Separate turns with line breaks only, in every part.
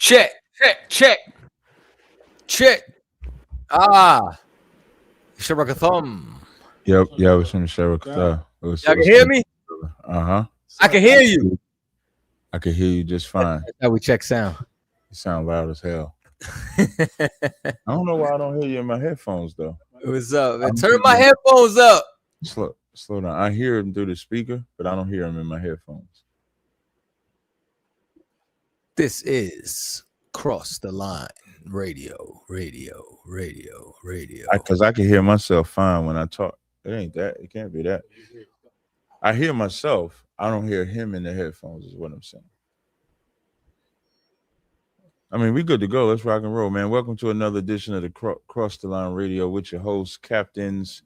Check. Sharakathum.
Yep, yeah, it was from Sharakathum.
Y'all can hear me?
Uh-huh.
I can hear you.
I can hear you just fine.
That's how we check sound.
You sound loud as hell. I don't know why I don't hear you in my headphones though.
What's up? Turn my headphones up.
Slow down. I hear them through the speaker, but I don't hear them in my headphones.
This is Cross the Line Radio.
Because I can hear myself fine when I talk. It ain't that. It can't be that. I hear myself. I don't hear him in the headphones is what I'm saying. I mean, we good to go. Let's rock and roll, man. Welcome to another edition of the Cross the Line Radio with your hosts, Captains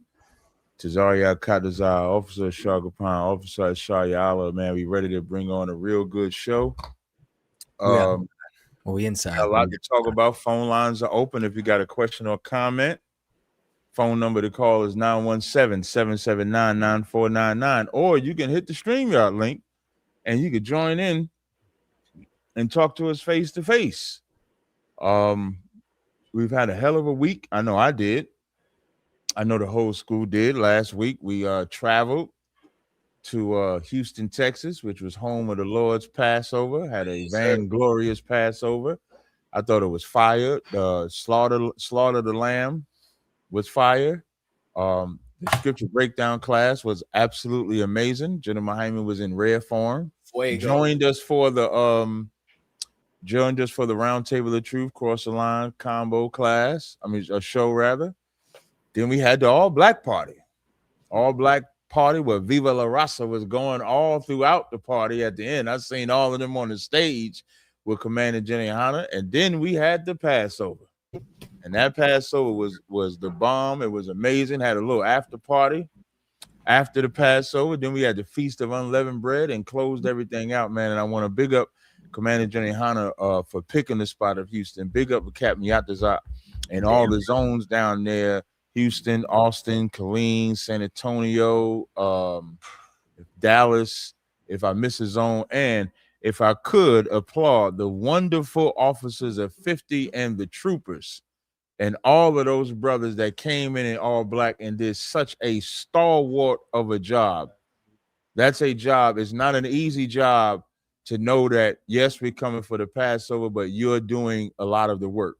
Tazaria Kadazar, Officer Shagapan, Officer Shayala. Man, we ready to bring on a real good show.
We inside.
A lot to talk about. Phone lines are open if you got a question or comment. Phone number to call is 917-779-9499. Or you can hit the StreamYard link and you can join in and talk to us face to face. We've had a hell of a week. I know I did. I know the whole school did. Last week we traveled to Houston, Texas, which was home of the Lord's Passover. Had a glorious Passover. I thought it was fire. Slaughter the Lamb was fire. The scripture breakdown class was absolutely amazing. Jenna Mahimi was in rare form. Joined us for the Round Table of Truth Cross the Line combo class. I mean, a show rather. Then we had the all black party where Viva La Raza was going all throughout the party. At the end, I seen all of them on the stage with Commander Jenny Hanna. And then we had the Passover. And that Passover was the bomb. It was amazing. Had a little after party after the Passover. Then we had the Feast of Unleavened Bread and closed everything out, man. And I want to big up Commander Jenny Hanna for picking the spot of Houston. Big up with Captain Yatazat and all the zones down there. Houston, Austin, Killeen, San Antonio, Dallas, if I miss a zone. And if I could applaud the wonderful officers of 50 and the troopers and all of those brothers that came in all black and did such a stalwart of a job. That's a job. It's not an easy job to know that, yes, we're coming for the Passover, but you're doing a lot of the work.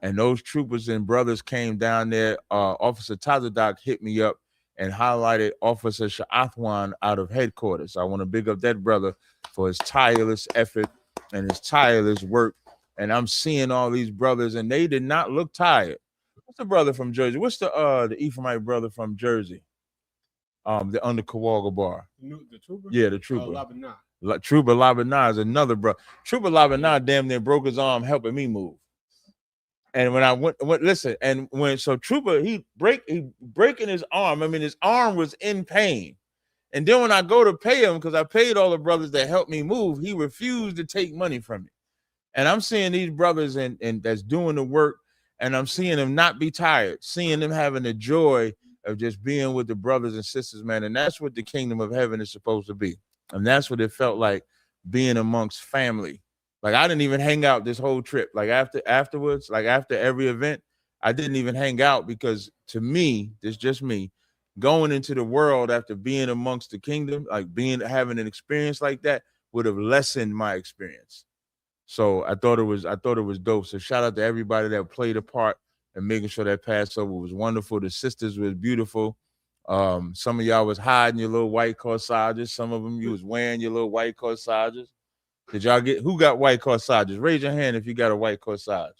And those troopers and brothers came down there. Officer Tazadak hit me up and highlighted Officer Sha'athwan out of headquarters. I want to big up that brother for his tireless effort and his tireless work. And I'm seeing all these brothers, and they did not look tired. What's the brother from Jersey? What's the Ephraimite brother from Jersey? The under Kawaga bar.
The trooper?
Yeah, the trooper.
Trooper
Trooper Labanah is another brother. Trooper Labanah damn near broke his arm helping me move. And when I went listen, and when Trooper he breaking his arm. I mean, his arm was in pain. And then when I go to pay him, because I paid all the brothers that helped me move, he refused to take money from me. And I'm seeing these brothers and that's doing the work, and I'm seeing them not be tired, seeing them having the joy of just being with the brothers and sisters, man. And that's what the kingdom of heaven is supposed to be. And that's what it felt like being amongst family. Like I didn't even hang out this whole trip. Like afterwards, like after every event, I didn't even hang out because to me, it's just me going into the world after being amongst the kingdom, like having an experience like that would have lessened my experience. So I thought it was dope. So shout out to everybody that played a part in making sure that Passover was wonderful. The sisters was beautiful. Some of y'all was hiding your little white corsages. Some of them you was wearing your little white corsages. Did y'all who got white corsages? Raise your hand if you got a white corsage.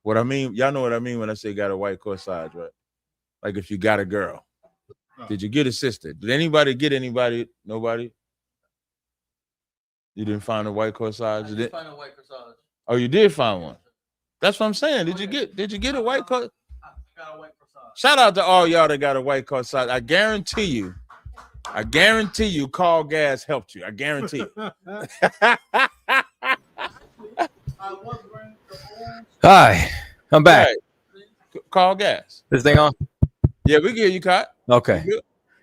What I mean, y'all know what I mean when I say got a white corsage, right? Like if you got a girl. Did you get a sister? Did anybody get anybody? Nobody? You didn't find a white corsage?
I did find a white corsage.
Oh, you did find one. That's what I'm saying. Did you get a white corsage?
I got a white corsage.
Shout out to all y'all that got a white corsage. I guarantee you Carl Gas helped you. I guarantee you.
Hi, I'm back.
Right. Carl Gas.
This thing on?
Yeah, we get you caught.
Okay.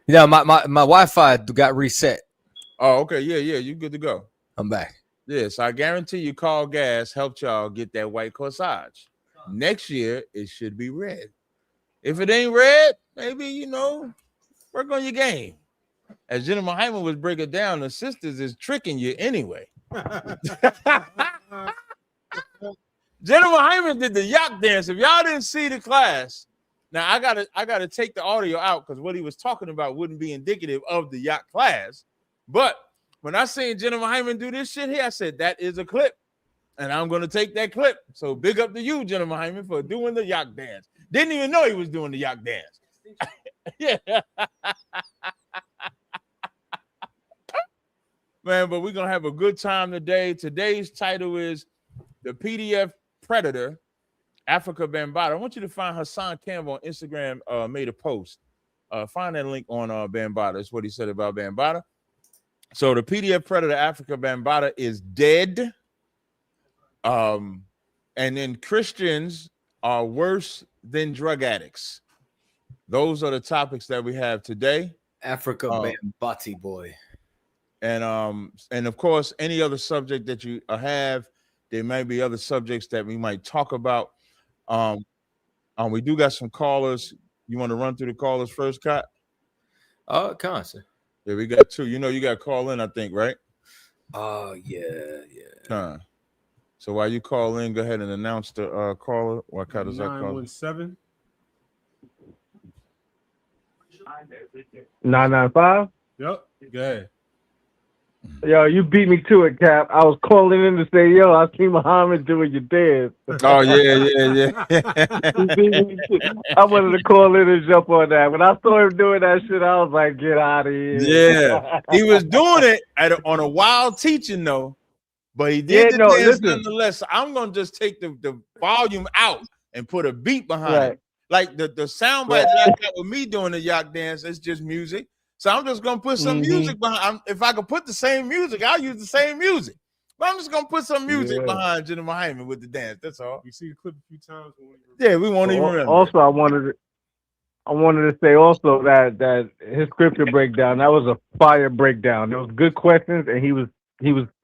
Yeah, my Wi-Fi got reset.
Oh, okay. Yeah, you good to go.
I'm back.
Yes, I guarantee you Call Gas helped y'all get that white corsage. Next year, it should be red. If it ain't red, maybe, you know, work on your game. As Jennifer Hyman was breaking down, the sisters is tricking you anyway. Jennifer Hyman did the yacht dance. If y'all didn't see the class, now I gotta take the audio out because what he was talking about wouldn't be indicative of the yacht class. But when I seen Jennifer Hyman do this shit here, I said that is a clip, and I'm gonna take that clip. So big up to you, Jennifer Hyman, for doing the yacht dance. Didn't even know he was doing the yacht dance. Yeah. Man, but we're gonna have a good time today. Today's title is The PDF Predator, Afrika Bambaataa. I want you to find Hassan Campbell on Instagram, made a post. Find that link on Bambaataa. That's what he said about Bambaataa. So the PDF Predator, Afrika Bambaataa, is dead. And then Christians are worse than drug addicts. Those are the topics that we have today.
Afrika Bambaataa boy.
And of course, any other subject that you have, there may be other subjects that we might talk about. We do got some callers. You want to run through the callers first, Kat?
Constant.
Yeah, we got two. You know, you got to call in, I think, right?
Yeah.
So while you call in, go ahead and announce the caller. What Kat is that call?
917
995.
Yep. Go ahead.
Yo, you beat me to it, Cap. I was calling in to say, yo, I see Muhammad doing your dance.
Oh, yeah.
You beat me to it. I wanted to call in and jump on that. When I saw him doing that shit, I was like, get out of here.
Yeah. He was doing it on a wild teaching, though. But he did the dance nonetheless. So I'm going to just take the volume out and put a beat behind it. Like the sound bite that I got with me doing the yacht dance, it's just music. So I'm just gonna put some music behind. If I could put the same music, I'll use the same music. But I'm just gonna put some music behind Jennifer Hyman with the dance. That's all.
You see the clip a few times.
We won't even remember.
Also, I wanted to say also that his scripture breakdown, that was a fire breakdown. There was good questions, and he was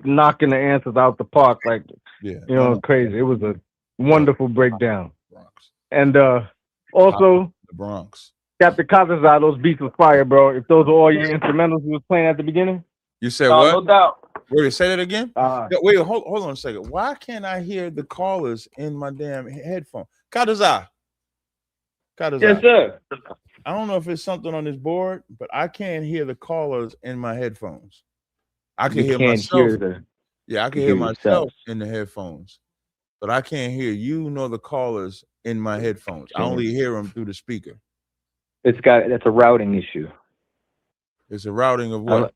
knocking the answers out the park like crazy. It was a wonderful breakdown.
Bronx.
And also
the Bronx.
Captain Kazazar, those beats was fire, bro. If those are all your instrumentals you was playing at the beginning.
You said what?
No doubt.
Wait, say that again? Wait, hold on a second. Why can't I hear the callers in my damn headphone? Kazazar.
Yes, sir.
I don't know if it's something on this board, but I can't hear the callers in my headphones. I can hear myself. I can hear myself in the headphones, but I can't hear you nor the callers in my headphones. I only hear them through the speaker.
That's a routing issue.
It's a routing of what?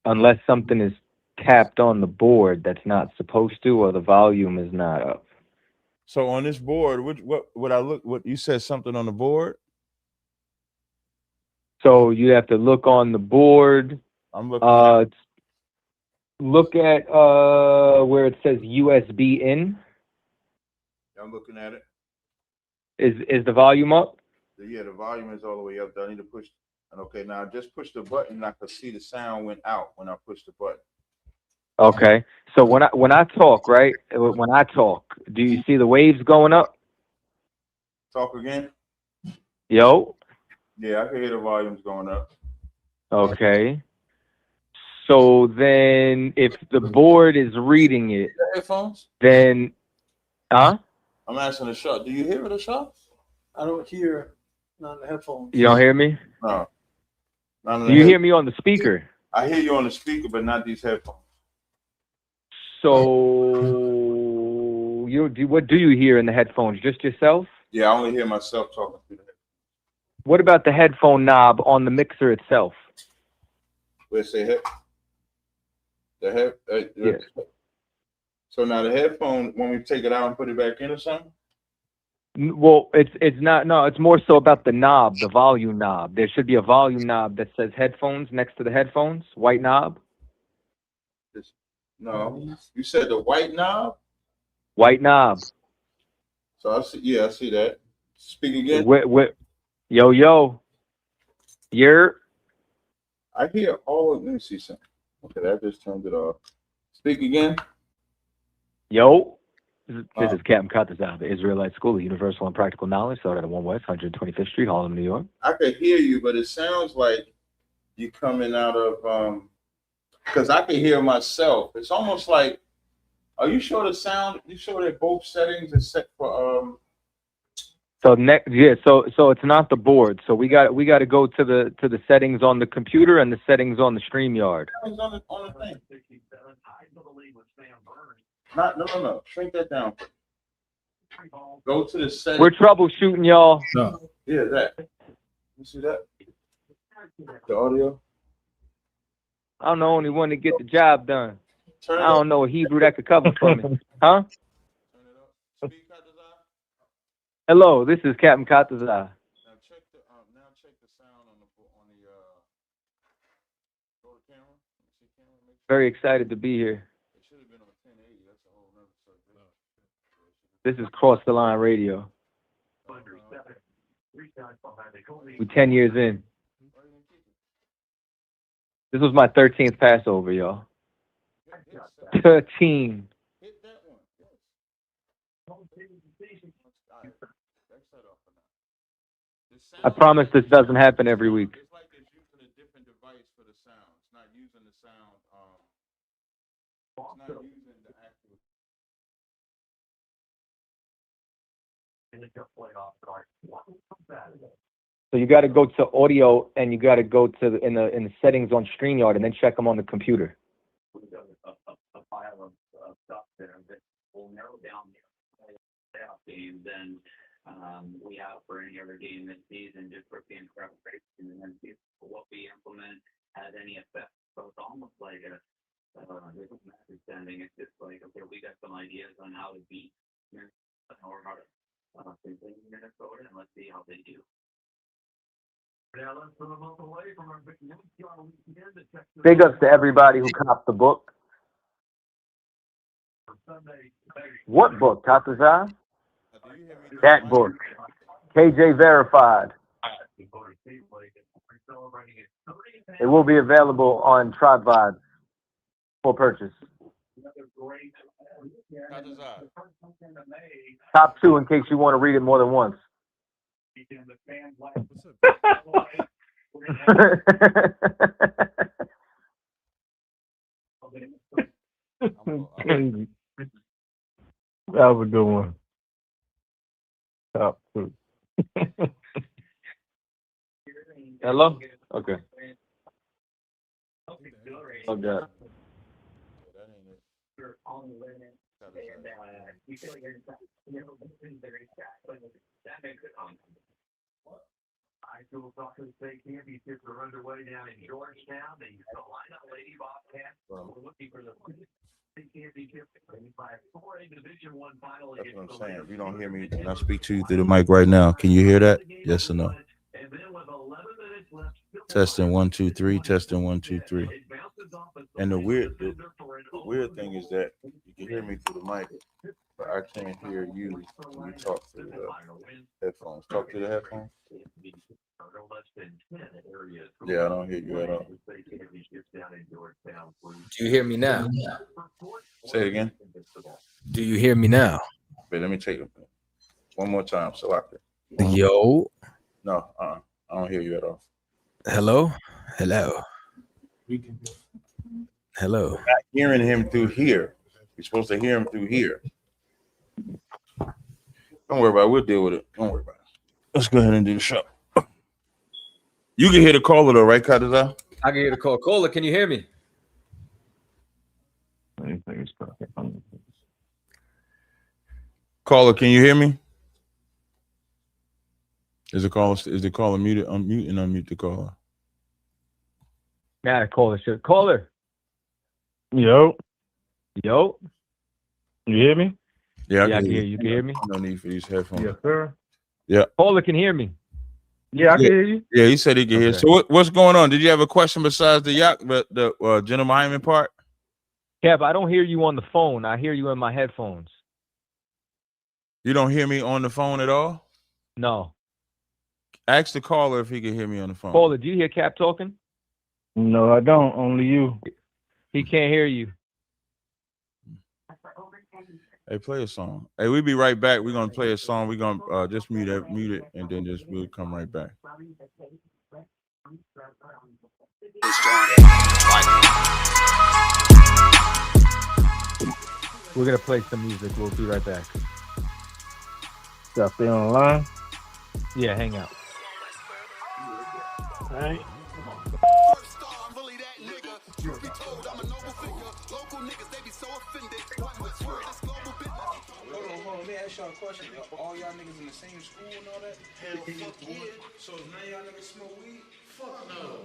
Unless something is tapped on the board that's not supposed to, or the volume is not up.
So on this board, what you said something on the board?
So you have to look on the board.
I'm looking.
Look at where it says USB in.
I'm looking at it.
Is the volume up?
Yeah, the volume is all the way up. I need to push. Okay, now just push the button, and I could see the sound went out when I pushed the button.
Okay, so when I talk, right? When I talk, do you see the waves going up?
Talk again.
Yo.
Yeah, I can hear the volumes going up.
Okay. So then, if the board is reading it,
headphones,
then,
I'm asking the shot. Do you hear it, Ashar?
I don't hear on the headphones.
You don't hear me?
No.
Do you hear me on the speaker?
I hear you on the speaker, but not these headphones.
So what do you hear in the headphones? Just yourself?
Yeah, I only hear myself talking through the headphones.
What about the headphone knob on the mixer itself?
Where's the head?
Yeah.
So now the headphone, when we take it out and put it back in or something?
Well, it's not. No, it's more so about the knob, the volume knob. There should be a volume knob that says headphones next to the headphones. White knob.
No, you said the white knob.
White knob.
So I see. Yeah, I see that. Speak again.
Yo. You're.
I hear all of. Let me see something. Okay, that just turned it off. Speak again.
Yo, this is Captain Katazan of the Israelite School of Universal and Practical Knowledge, started at 1 West 125th Street, Harlem, New York.
I could hear you, but it sounds like you coming out of because I can hear myself. It's almost like, are you sure the sound? You sure that both settings are set for
So so it's not the board. So we got to go to the settings on the computer and the settings on the StreamYard.
settings on the thing? No. Shrink that down. Go to the settings.
We're troubleshooting, y'all.
Yeah, that. You see that? The audio.
I'm the only one to get the job done.
Turn it
I
up.
don't know a Hebrew that could cover for me. Huh?
Turn it up. Speak, Katazan.
Hello, this is Captain Katazan.
Now check the sound on the go to camera. See camera.
Very excited to be here.
It should have been on 1080. That's a whole nother subject.
This is Cross the Line Radio. We're 10 years in. This was my 13th Passover, y'all. 13.
Hit that one.
I promise this doesn't happen every week.
It's like it's using a different device for the sound. It's not using the sound. It's not using the actual.
So you got to go to audio and you got to go to in the settings on StreamYard and then check them on the computer.
A pile of stuff there that will narrow down the playoff games and we have for any other game this season just for being preparation and then see what we implement has any effect. So it's almost like a message sending. It's just like, okay, we got some ideas on how to beat or how to continue Minnesota and let's see how they do.
Big ups to everybody who copped the book. What book, Katazan? That book. KJ Verified. It will be available on Tripod for purchase. Top 2 in case you want to read it more than once.
That was a good one. Top 2.
Hello? Okay. Oh, God.
High school soccer state championships are underway down in Georgetown. The Carolina Lady Bobcats are looking for the state championship by a 4A Division I final.
That's what I'm saying. If you don't hear me when I speak to you through the mic right now, can you hear that? Yes or no? Testing 1 2 3. Testing 1 2 3. And the weird thing is that you can hear me through the mic, but I can't hear you when you talk through the headphones. Talk through the headphones. Yeah, I don't hear you at all.
Do you hear me now?
Say it again.
Do you hear me now?
Wait, let me take it one more time so I can.
Yo.
No, I don't hear you at all.
Hello? Hello. Hello.
Not hearing him through here. You're supposed to hear him through here. Don't worry about it. We'll deal with it. Don't worry about it. Let's go ahead and do the show. You can hear the caller though, right, Katazan?
I can hear the call. Caller, can you hear me?
Caller, can you hear me? Is the caller muted? Unmute and unmute the caller.
Yeah, caller. Caller.
Yo,
Yo.
you hear me?
Yeah,
I can hear you. You can hear me?
No need for these headphones.
Yes, sir.
Caller can hear me.
Yeah, I can hear you.
Yeah, he said he can hear. So what's going on? Did you have a question besides the General Hyman part?
Kev, I don't hear you on the phone. I hear you in my headphones.
You don't hear me on the phone at all?
No.
Ask the caller if he can hear me on the phone.
Caller, do you hear Cap talking?
No, I don't. Only you.
He can't hear you.
Hey, play a song. Hey, we'll be right back. We're gonna play a song. We're gonna just mute it, and then just we'll come right back.
We're gonna play some music. We'll be right back. Y'all stay online? Yeah, hang out.
All right.
I'm really that nigga. Truth be told, I'm a noble figure. Local niggas, they be so offended. One word, this global business.
Hold on. Let me ask y'all a question. All y'all niggas in the same school and all that? Hell, fuck yeah. So if none of y'all niggas smoke weed? Fuck no.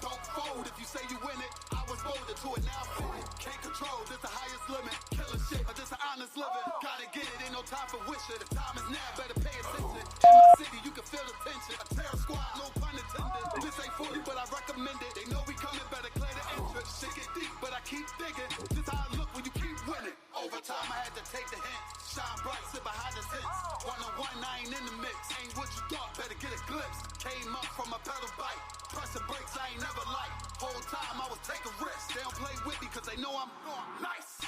Don't fold if you say you win it. I was molded to it, now fit it. Can't control, this the highest limit. Killing shit, but this an honest living. Gotta get it, ain't no time for wishing. The time is now, better pay attention. In my city, you can feel the tension. A terror squad, no pun intended. This ain't for you, but I recommend it. They know we coming, better clear the entrance. Shit get deep, but I keep digging. This how I look when you keep winning. Over time, I had to take the hint. Shine bright, sit behind the tents. One-on-one, I ain't in the mix. Ain't what you thought, better get a glimpse. Came up from a pedal bike. Pressing brakes, I ain't never liked. Whole time I was taking risks. They don't play with me cause they know I'm nice.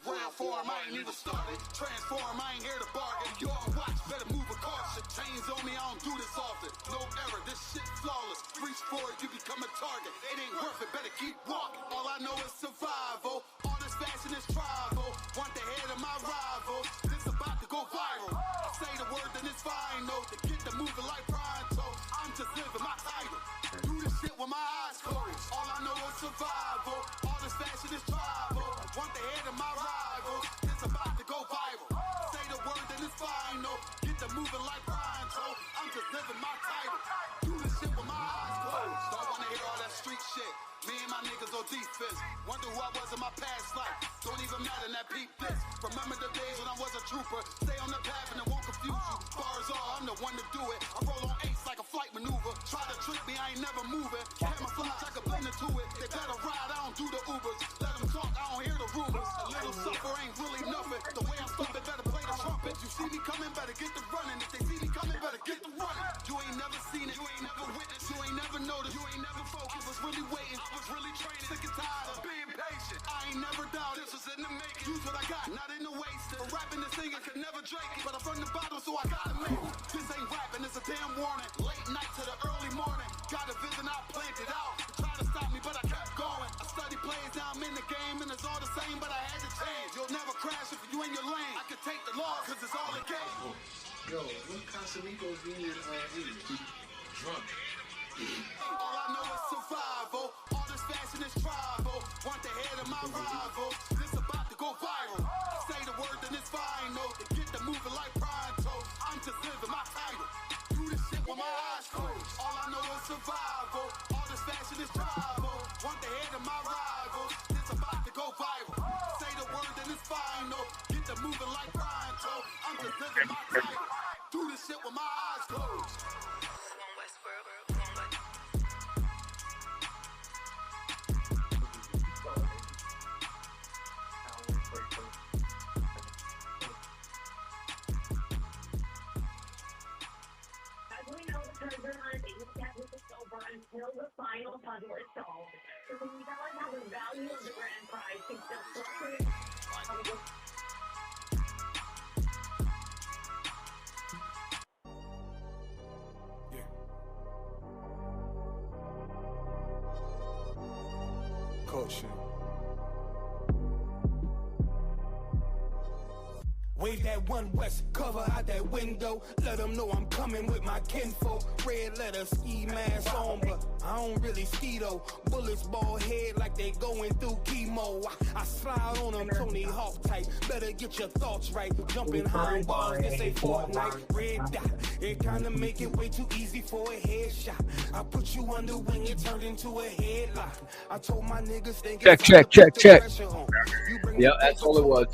Round form, I ain't even started. Transform, I ain't here to bargain. You all watch, better move a caution. Chains on me, I don't do this often. No error, this shit flawless. Reach for it, you become a target. It ain't worth it, better keep walking. All I know is survival. All this fashion is tribal. Want the head of my rival. This about to go viral. I say the word, then it's final. To get the moving like pronto. I'm just living my title. Do this shit with my eyes closed. All I know is survival. All this fashion is tribal. Want the head of my rival. It's about to go viral. Say the word, then it's final. Get the moving like pronto. I'm just living my title. Do this shit with my eyes closed. Don't wanna hear all that street shit. Me and my niggas on defense. Wonder who I was in my past life. Don't even matter, that peep this. Remember the days when I was a trooper. Stay on the path and it won't confuse you. Bars all, I'm the one to do it. I roll on eights like a flight maneuver. Try to trick me, I ain't never moving. Camouflage, I can blend into it. They better ride, I don't do the Ubers. Let them talk, I don't hear the rumors. A little suffer ain't really nothing. The way I'm stomping, better play the trumpet. You see me coming, better get the running. If they see me coming, better get the running. You ain't never seen it, you ain't never witnessed, you ain't never noticed, you ain't never focused. I was really waiting, I was really training. Sick and tired of being patient. I ain't never doubted, this was in the making. Use what I got, not in the wasted. For rapping and singing, could never drink it. But I'm from the bottom, so I gotta make it. This ain't rapping, it's a damn warning. Late night to the early morning. Got a vision, I planned it out. Try to stop me, but I kept going. I study plays, now I'm in the game, and it's all the same, but I had to change. You'll never crash if you in your lane. I can take the law, cause it's all a game.
Yo, when Casamigos being drunk.
All I know is survival. All this fashion is tribal. Want the head of my rival. This about to go viral. Say the word, then it's final. To get the moving like pronto. I'm just living my title. Do this shit with my eyes closed. All I know is survival. All this fashion is tribal. Want the head of my rival. This about to go viral. Say the word, then it's final. Get the moving like pronto. I'm just living my title. Do this shit with my eyes closed.
Until the final puzzle is solved. So can you tell us how the value of the grand prize can still fluctuate?
Culture.
Wave that one west, cover out that window. Let them know I'm coming with my kinfolk. Red letter, ski mask on, but I don't really ski though. Bullets ball head like they going through chemo. I slide on them Tony Hawk type. Better get your thoughts right. Jumping high walls, this ain't Fortnite. Red dot, it kinda make it way too easy for a headshot. I put you under when you turned into a headlock. I told my niggas think
Check. Yeah, that's all it was.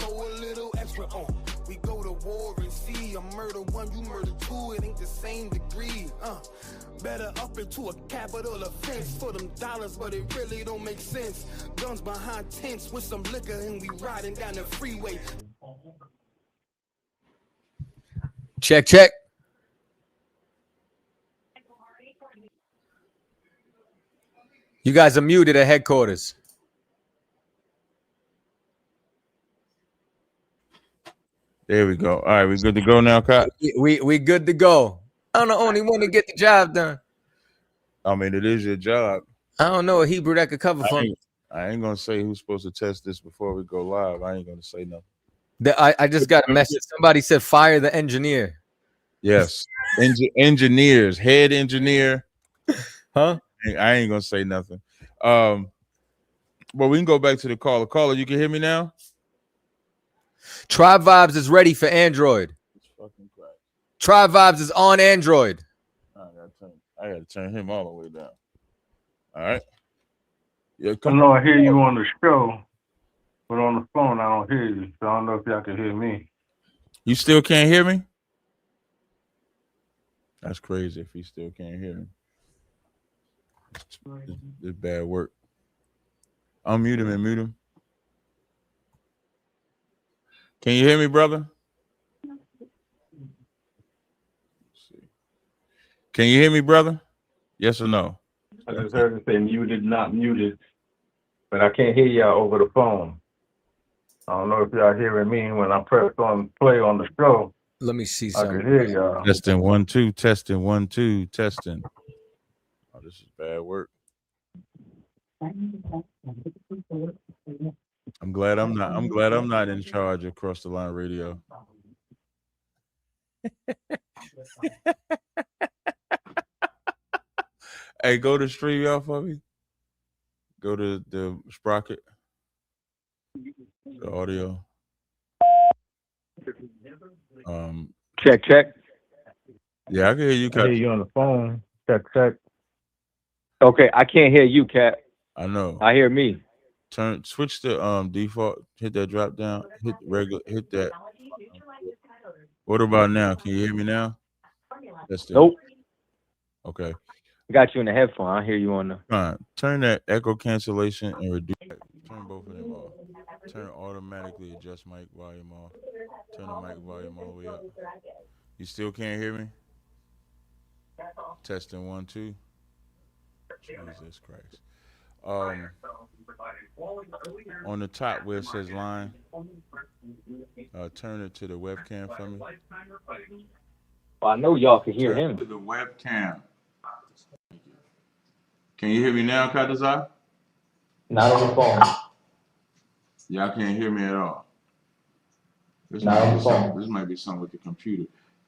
We go to war and see. I murder one, you murder two. It ain't the same degree. Better up into a capital offense for them dollars, but it really don't make sense. Guns behind tents with some liquor and we riding down the freeway.
Check. You guys are muted at headquarters.
There we go. All right, we good to go now, Cotton?
We good to go. I'm the only one to get the job done.
I mean, it is your job.
I don't know a Hebrew that could cover for me.
I ain't gonna say who's supposed to test this before we go live. I ain't gonna say nothing.
I just got a message. Somebody said fire the engineer.
Yes, engineers, head engineer.
Huh?
I ain't gonna say nothing. But we can go back to the caller. Caller, you can hear me now?
Tribe Vibes is ready for Android. Tribe Vibes is on Android.
I gotta turn him all the way down. All right.
Yeah, I know I hear you on the show, but on the phone I don't hear you. So I don't know if y'all can hear me.
You still can't hear me? That's crazy if he still can't hear me. It's bad work. Unmute him and mute him. Can you hear me, brother? Can you hear me, brother? Yes or no?
I just heard it say muted, not muted, but I can't hear y'all over the phone. I don't know if y'all hearing me when I press on play on the show.
Let me see
something. I can hear y'all.
Testing 1 2, testing 1 2, testing. Oh, this is bad work. I'm glad I'm not in charge of Cross the Line Radio. Hey, go to StreamYard for me. Go to the Sprocket. The audio.
Check.
Yeah, I can hear you.
I hear you on the phone. Check.
Okay, I can't hear you, Cat.
I know.
I hear me.
Switch to default. Hit that drop down. Hit regular. Hit that. What about now? Can you hear me now?
Nope.
Okay.
I got you in the headphone. I hear you on the.
Fine. Turn that echo cancellation and reduce. Turn both of them off. Turn automatically adjust mic volume off. Turn the mic volume all the way up. You still can't hear me? Testing 1 2. Jesus Christ. On the top where it says line, turn it to the webcam for me.
Well, I know y'all can hear him.
To the webcam. Can you hear me now, Kadazai?
Not on the phone.
Y'all can't hear me at all. This might be something with the computer.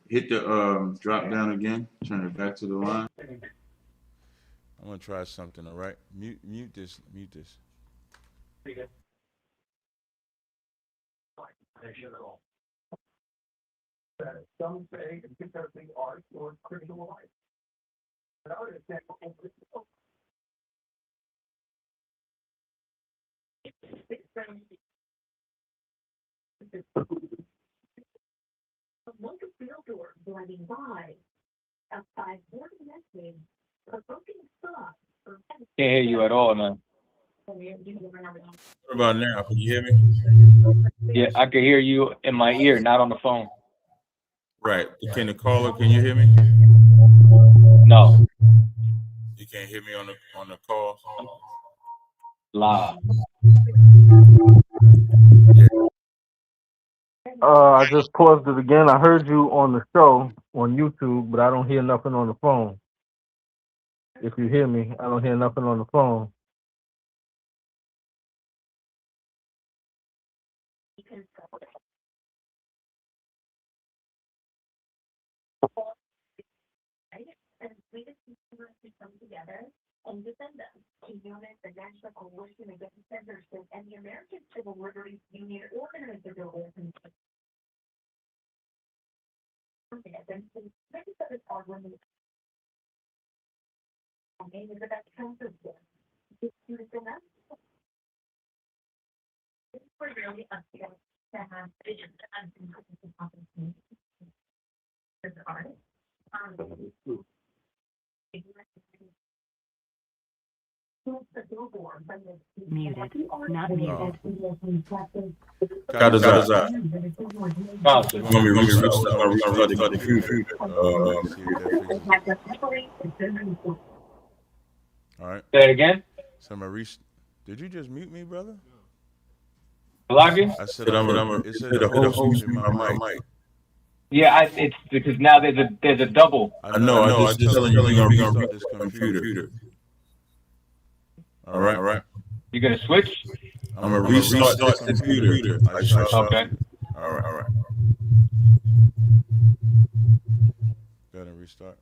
Hit the drop down again. Turn it back to the line. I'm gonna try something. All right. Mute this.
Some say it's because they are for Scriptural life. But I would say look at field doors blending by outside more message, a broken spot.
Can't hear you at all, man.
What about now? Can you hear me?
Yeah, I can hear you in my ear, not on the phone.
Right. Can the caller? Can you hear me?
No.
You can't hear me on the call.
Live.
I just paused it again. I heard you on the show on YouTube, but I don't hear nothing on the phone. If you hear me, I don't hear nothing on the phone.
And we just to come together and defend them. To unite the National Coalition Against Censorship and the American Civil Liberties Union organized the bill.
Muted, not muted.
All right.
Say it again.
Did you just mute me, brother?
Login?
I said it said the host muted my mic.
Yeah, it's because now there's a double.
I know. I just telling you we're gonna restart this computer. All right.
You gonna switch?
I'm gonna restart this computer.
Okay.
All right. Go ahead and restart.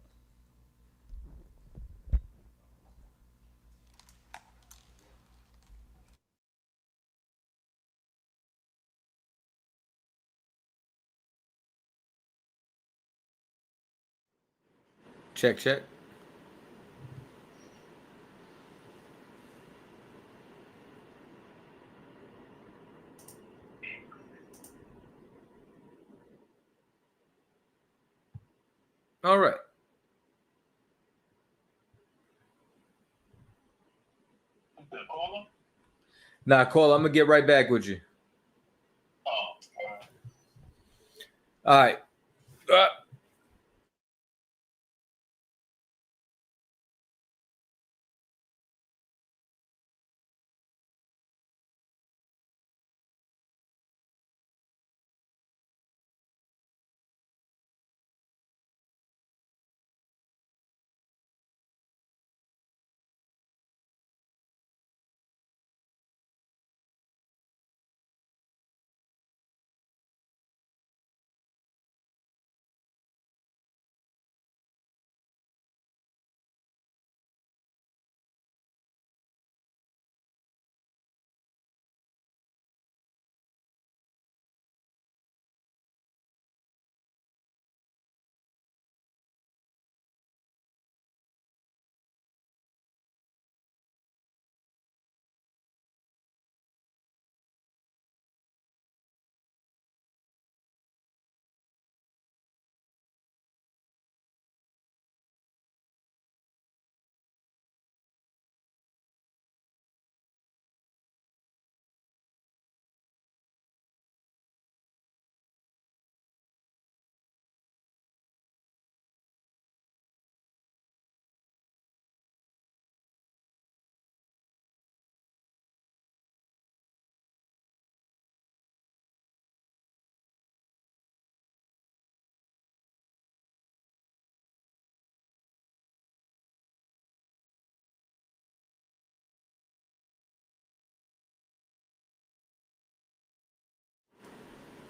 Check. All right. Nah, call. I'm gonna get right back with you. All right.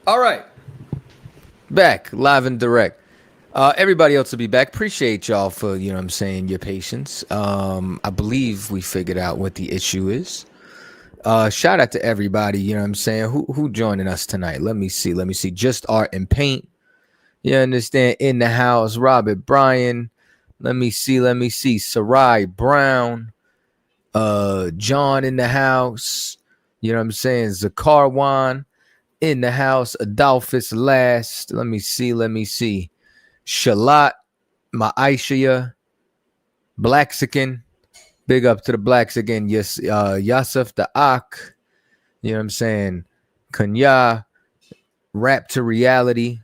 All right. Back live and direct. Everybody else will be back. Appreciate y'all for, you know what I'm saying, your patience. I believe we figured out what the issue is. Shout out to everybody, you know what I'm saying, who joining us tonight. Let me see. Just Art and Paint. You understand? In the house, Robert Bryan. Let me see. Sarai Brown. John in the house. You know what I'm saying? Zakarwan in the house. Adolphus Last. Let me see. Shalat, Ma'aishia, Blaxican. Big up to the Blaxican. Yes, Yasef the Ak. You know what I'm saying? Kanya, Rap to Reality.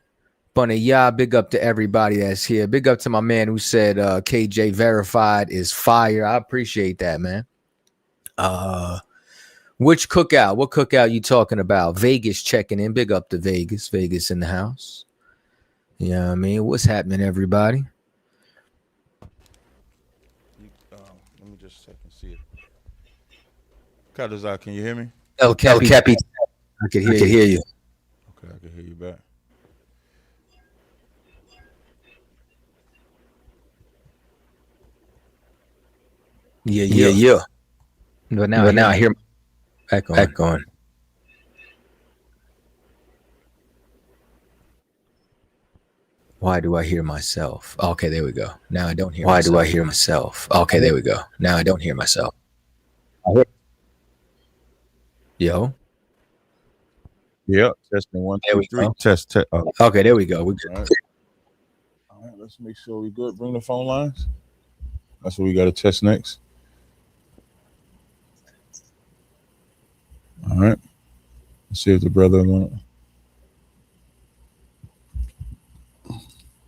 Bunaya, big up to everybody that's here. Big up to my man who said KJ Verified is fire. I appreciate that, man. Which cookout? What cookout you talking about? Vegas checking in. Big up to Vegas. Vegas in the house. You know what I mean? What's happening, everybody?
Let me just check and see it. Kadazar, can you hear me?
El Capi. I can hear you.
Okay, I can hear you back.
Yeah. But now I hear back on. Why do I hear myself? Okay, there we go. Now I don't hear myself. Why do I hear myself? Okay, there we go. Now I don't hear myself. Yo.
Yep. Testing 1, 2, 3. Test.
Okay, there we go. We're good.
All right, let's make sure we're good. Bring the phone lines. That's what we got to test next. All right. Let's see if the brother wants.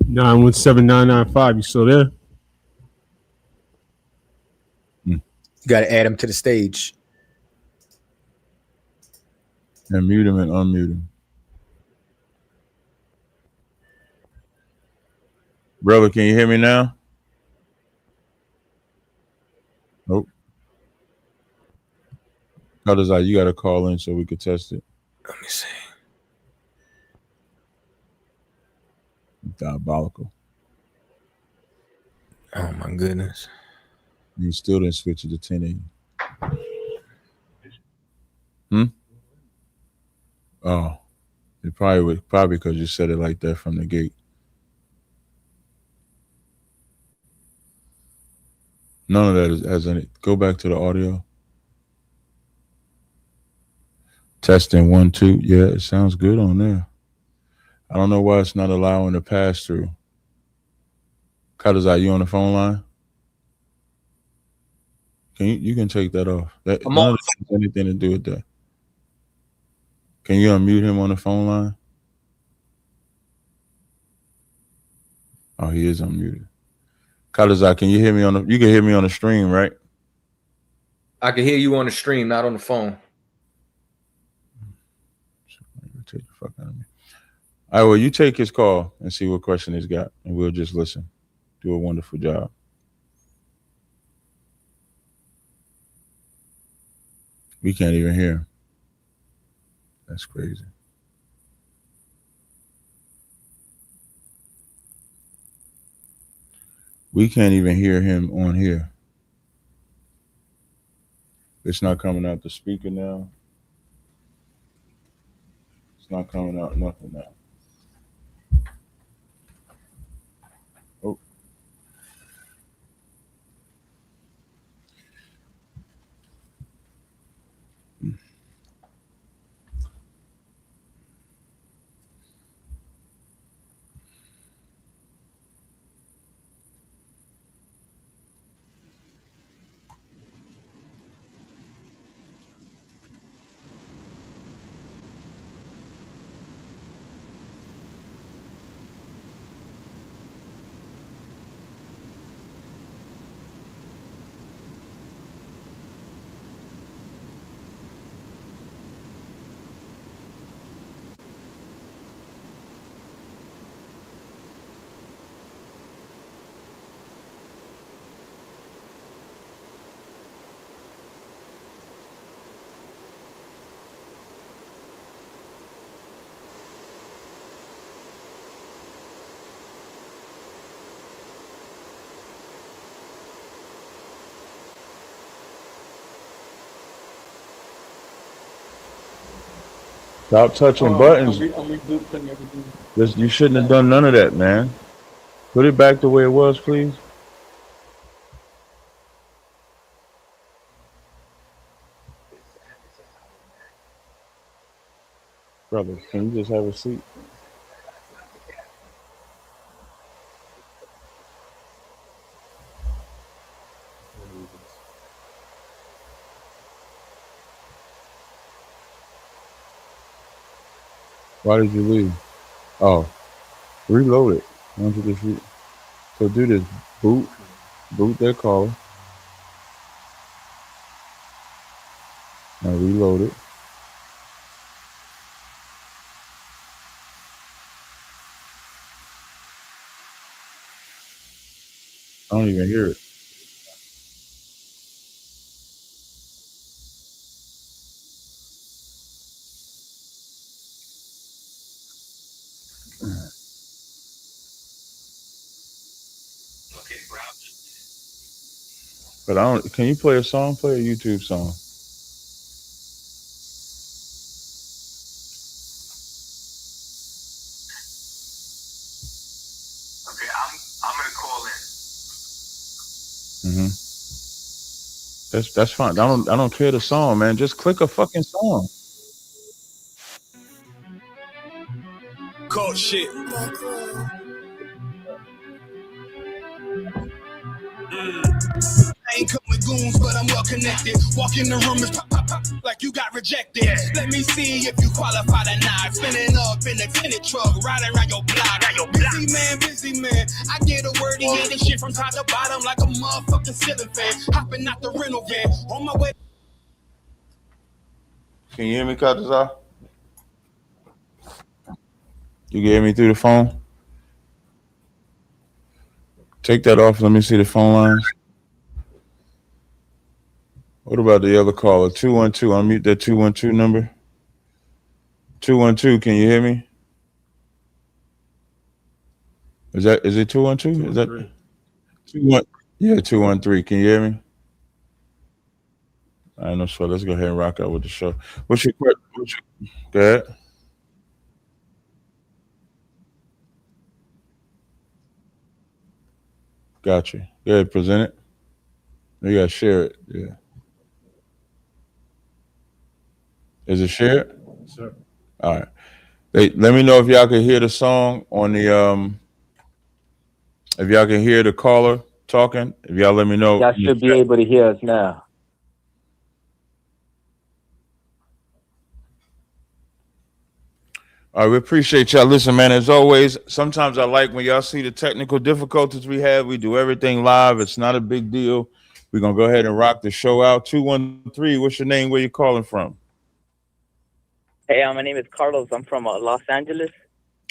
917995. You still there?
You got to add him to the stage.
And mute him and unmute him. Brother, can you hear me now? Nope. How does that? You got to call in so we could test it.
Let me see.
Diabolical.
Oh my goodness.
You still didn't switch it to 1080. Oh, it probably because you said it like that from the gate. None of that has any. Go back to the audio. Testing 1, 2. Yeah, it sounds good on there. I don't know why it's not allowing the pass through. Kadazai, you on the phone line? You can take that off. None of this has anything to do with that. Can you unmute him on the phone line? Oh, he is unmuted. Kadazai, can you hear me you can hear me on the stream, right?
I can hear you on the stream, not on the phone.
Take the fuck out of me. All right, well, you take his call and see what question he's got, and we'll just listen. Do a wonderful job. We can't even hear him. That's crazy. We can't even hear him on here. It's not coming out the speaker now. It's not coming out nothing now. Oh. Stop touching buttons. You shouldn't have done none of that, man. Put it back the way it was, please. Brother, can you just have a seat? Why did you leave? Oh, reload it. Why don't you just so do this. Boot their caller. Now reload it. I don't even hear it. But I don't. Can you play a song? Play a YouTube song.
Okay, I'm gonna call in.
That's fine. I don't care the song, man. Just click a fucking song.
Cold shit. I ain't come with goons, but I'm well connected. Walk in the room and pop, pop, pop, like you got rejected. Let me see if you qualify or not. Spinning up in a tinted truck, riding around your block. Busy man. I get a word and hear this shit from top to bottom like a motherfucking ceiling fan. Hopping out the rental van on my way.
Can you hear me, Kadazai? You can hear me through the phone? Take that off. Let me see the phone lines. What about the other caller? 212. Unmute that 212 number. 212. Can you hear me? Is it 212? Is that 21? Yeah, 213. Can you hear me? I know, so let's go ahead and rock out with the show. What's your question? Go ahead. Gotcha. Go ahead, present it. You gotta share it. Yeah. Is it shared?
Sir.
All right. Let me know if y'all can hear the song on the if y'all can hear the caller talking. If y'all let me know.
Y'all should be able to hear us now.
All right, we appreciate y'all. Listen, man, as always, sometimes I like when y'all see the technical difficulties we have. We do everything live. It's not a big deal. We're going to go ahead and rock the show out. 213, what's your name? Where you calling from?
Hey, my name is Carlos. I'm from Los Angeles.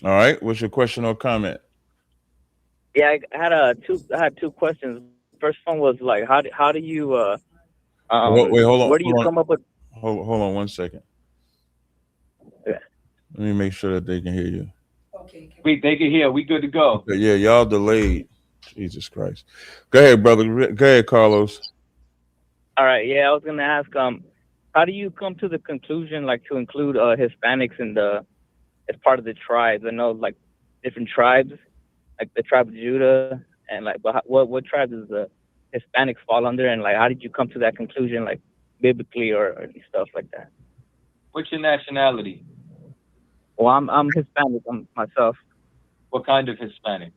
All right. What's your question or comment?
Yeah, I had two questions. First one was like, how do you
wait, hold on.
where do you come up with?
Hold on 1 second.
Yeah.
Let me make sure that they can hear you.
Okay. They can hear. We good to go.
Okay, yeah, y'all delayed. Jesus Christ. Go ahead, brother. Go ahead, Carlos.
All right. Yeah, I was gonna ask, how do you come to the conclusion like to include Hispanics in as part of the tribes? I know like different tribes, like the tribe of Judah, and like what tribe does the Hispanics fall under, and like how did you come to that conclusion, like biblically or stuff like that?
What's your nationality?
Well, I'm Hispanic myself.
What kind of Hispanic?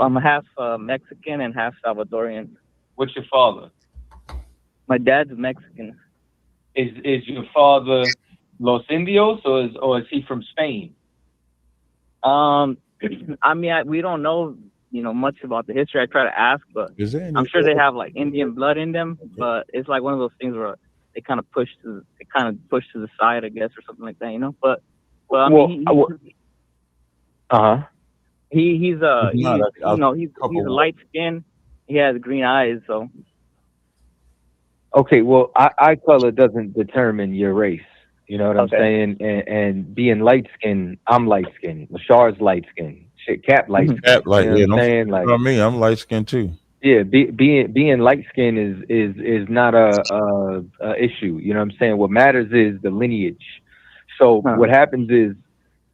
I'm half Mexican and half Salvadorian.
What's your father?
My dad's Mexican.
Is your father Los Indios or is he from Spain?
I mean, we don't know, much about the history. I try to ask, but I'm sure they have like Indian blood in them. Okay. But it's like one of those things where they kind of push to the side, I guess, or something like that, But I mean, he's a light skin. He has green eyes, so.
Okay, well, eye color doesn't determine your race. You know what I'm saying? And being light skinned, I'm light skinned. Lashar's light skinned. Shit, Cap light skinned.
Cap light,
you know what I'm saying? Like
about me, I'm light skinned too.
Yeah, being light skinned is not a issue. You know what I'm saying? What matters is the lineage. So what happens is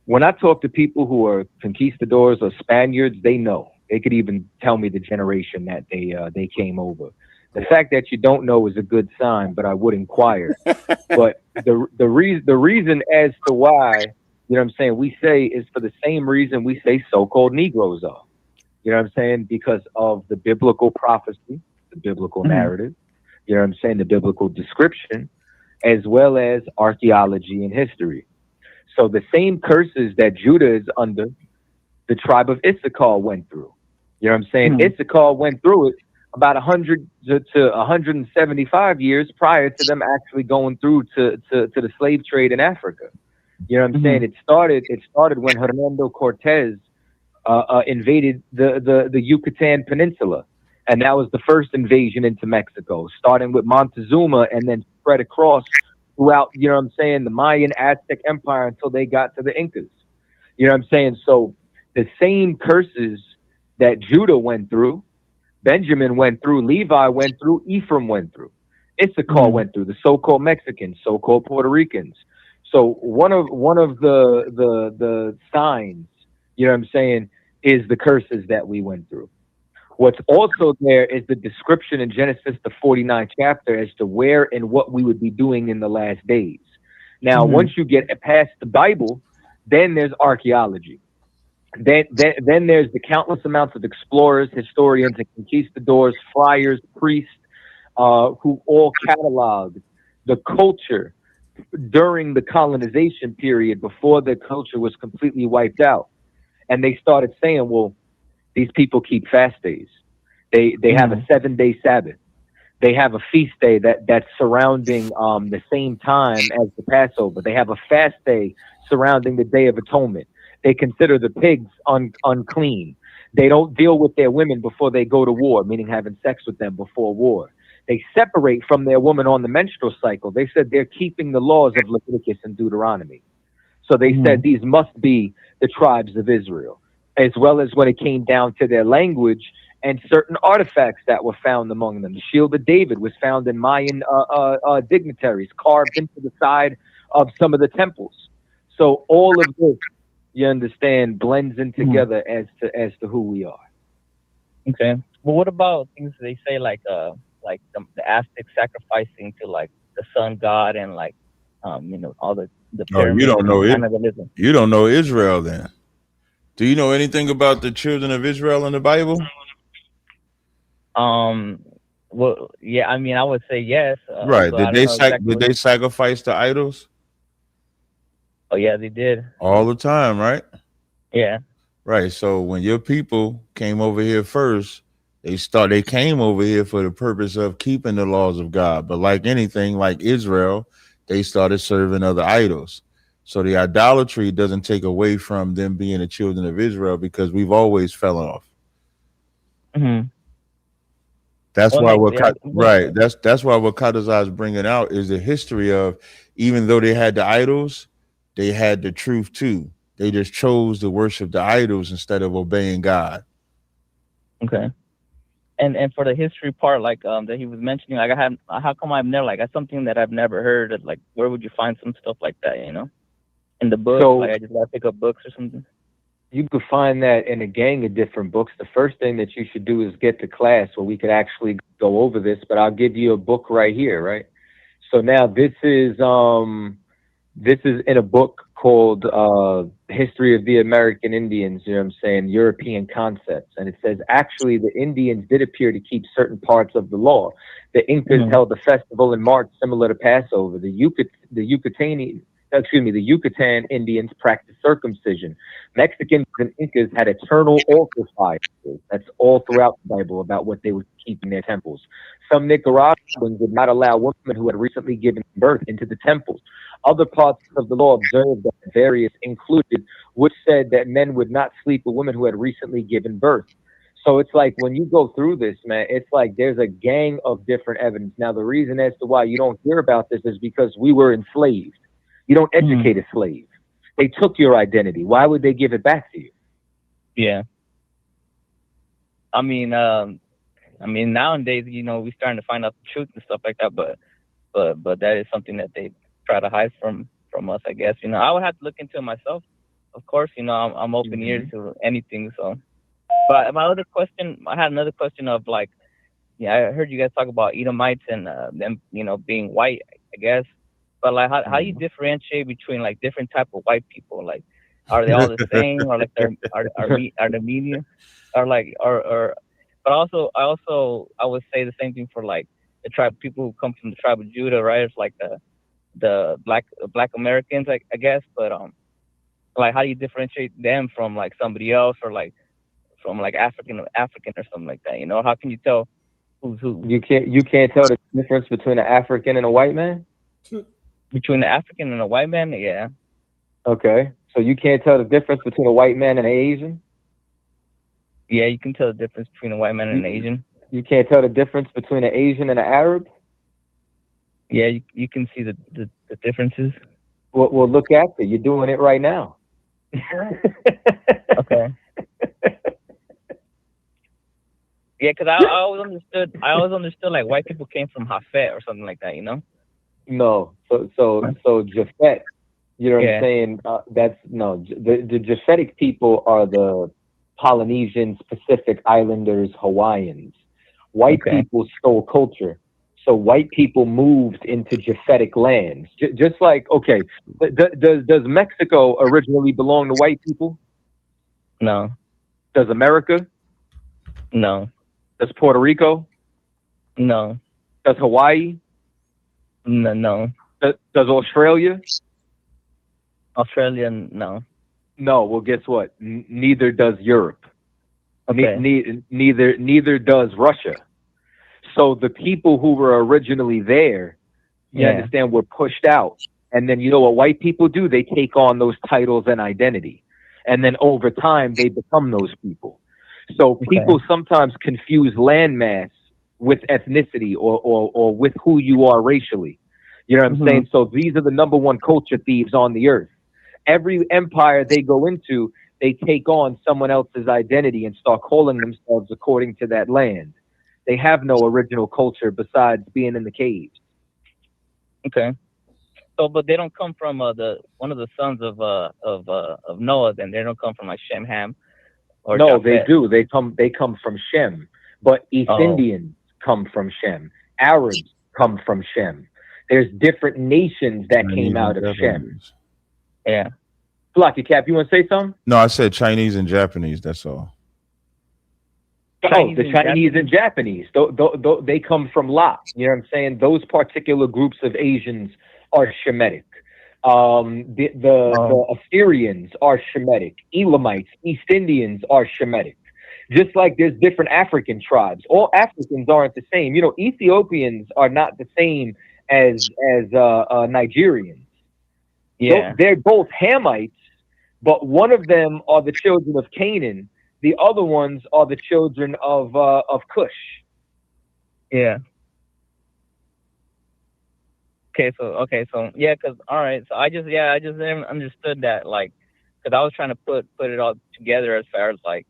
when I talk to people who are conquistadors or Spaniards, they know. They could even tell me the generation that they came over. The fact that you don't know is a good sign, but I would inquire. But the reason as to why, you know what I'm saying, we say is for the same reason we say so-called Negroes are. You know what I'm saying? Because of the biblical prophecy, the biblical narrative, you know what I'm saying, the biblical description, as well as archaeology and history. So the same curses that Judah is under, the tribe of Issachar went through. You know what I'm saying? Issachar went through it about 100 to 175 years prior to them actually going through to the slave trade in Africa. You know what I'm saying? It started when Hernando Cortez invaded the Yucatan Peninsula, and that was the first invasion into Mexico, starting with Montezuma and then spread across throughout, you know what I'm saying, the Mayan Aztec Empire until they got to the Incas. You know what I'm saying? So the same curses that Judah went through, Benjamin went through, Levi went through, Ephraim went through, Issachar went through, the so-called Mexicans, so-called Puerto Ricans. So one of the signs, you know what I'm saying, is the curses that we went through. What's also there is the description in Genesis, the 49th chapter, as to where and what we would be doing in the last days. Now, once you get past the Bible, then there's archaeology. Then there's the countless amounts of explorers, historians, and conquistadors, friars, priests, who all cataloged the culture during the colonization period before the culture was completely wiped out. And they started saying, well, these people keep fast days. They have a 7-day Sabbath. They have a feast day that's surrounding the same time as the Passover. They have a fast day surrounding the Day of Atonement. They consider the pigs unclean. They don't deal with their women before they go to war, meaning having sex with them before war. They separate from their woman on the menstrual cycle. They said they're keeping the laws of Leviticus and Deuteronomy. So they said these must be the tribes of Israel, as well as when it came down to their language and certain artifacts that were found among them. The shield of David was found in Mayan dignitaries, carved into the side of some of the temples. So all of this, you understand, blends in together as to who we are.
Okay. Well, what about things they say like the Aztecs sacrificing to like the sun god and like all the pyramids?
You don't know it.
Cannibalism.
You don't know Israel then. Do you know anything about the children of Israel in the Bible?
Well, yeah, I mean, I would say yes.
Right.
Did
they sacrifice to idols?
Oh yeah, they did.
All the time, right?
Yeah.
Right. So when your people came over here first, they came over here for the purpose of keeping the laws of God. But like anything, like Israel, they started serving other idols. So the idolatry doesn't take away from them being the children of Israel, because we've always fell off.
Mm-hmm.
That's why what Kadazai is bringing out is the history of, even though they had the idols, they had the truth too. They just chose to worship the idols instead of obeying God.
Okay. And for the history part, like that he was mentioning, like how come I've never, like, that's something that I've never heard. Like, where would you find some stuff like that? In the book, like I just gotta pick up books or something.
You could find that in a gang of different books. The first thing that you should do is get to class where we could actually go over this. But I'll give you a book right here, right? So now this is in a book called History of the American Indians, you know what I'm saying, European Concepts. And it says, actually, the Indians did appear to keep certain parts of the law. The Incas held a festival in March similar to Passover. The Yucatan Indians practiced circumcision. Mexicans and Incas had eternal altar fires. That's all throughout the Bible about what they would keep in their temples. Some Nicaraguans would not allow women who had recently given birth into the temples. Other parts of the law observed that various included, which said that men would not sleep with women who had recently given birth. So it's like when you go through this, man, it's like there's a gang of different evidence. Now, the reason as to why you don't hear about this is because we were enslaved. You don't educate a slave. They took your identity. Why would they give it back to you?
Yeah. I mean, nowadays, we're starting to find out the truth and stuff like that, but that is something that they try to hide from us, I guess. I would have to look into it myself. Of course, I'm open ears to anything. So, but I had another question of like, I heard you guys talk about Edomites and them, being white, I guess. But like, how do you differentiate between like different type of white people? Like, are they all the same, or like are the medium, But also, I would say the same thing for like the tribe people who come from the tribe of Judah, right? It's like the black Americans, I guess. But like, how do you differentiate them from like somebody else, or like from like African or something like that? How can you tell who's who?
You can't tell the difference between an African and a white man?
Between an African and a white man, yeah.
Okay, so you can't tell the difference between a white man and an Asian?
Yeah, you can tell the difference between a white man and an Asian.
You can't tell the difference between an Asian and an Arab?
Yeah, you can see the differences.
Well, look at it. You're doing it right now.
Okay. Yeah, because I always understood like white people came from Hafet or something like that,
No, so Japhet, you know what I'm saying? The Japhetic people are the Polynesians, Pacific Islanders, Hawaiians. White people stole culture, so white people moved into Japhetic lands. Just like, okay, does Mexico originally belong to white people?
No.
Does America?
No.
Does Puerto Rico?
No.
Does Hawaii?
No.
Does Australia?
Australia, no.
No. Well, guess what? Neither does Europe.
Okay.
Neither does Russia. So the people who were originally there, you understand, were pushed out. And then you know what white people do? They take on those titles and identity. and then over time they become those people. So people sometimes confuse landmass with ethnicity or with who you are racially. You know what I'm saying? So these are the number one culture thieves on the earth. Every empire they go into, they take on someone else's identity and start calling themselves according to that land. They have no original culture besides being in the caves.
Okay. So, but they don't come from one of the sons of Noah. Then they don't come from like Shem, Ham, or
no,
Japheth.
they do. They come from Shem. But East Indians come from Shem. Arabs come from Shem. There's different nations that came out of Shem.
Yeah.
Blocky Cap, you want to say something?
No, I said Chinese and Japanese. That's all.
The Chinese and Japanese. They come from La. You know what I'm saying? Those particular groups of Asians are Shemitic. The Assyrians are Shemitic. Elamites, East Indians are Shemitic. Just like there's different African tribes. All Africans aren't the same. You know, Ethiopians are not the same as Nigerians.
Yeah.
They're both Hamites, but one of them are the children of Canaan. The other ones are the children of Cush.
Yeah. So yeah, because all right, so I just didn't understood that, like, because I was trying to put it all together as far as like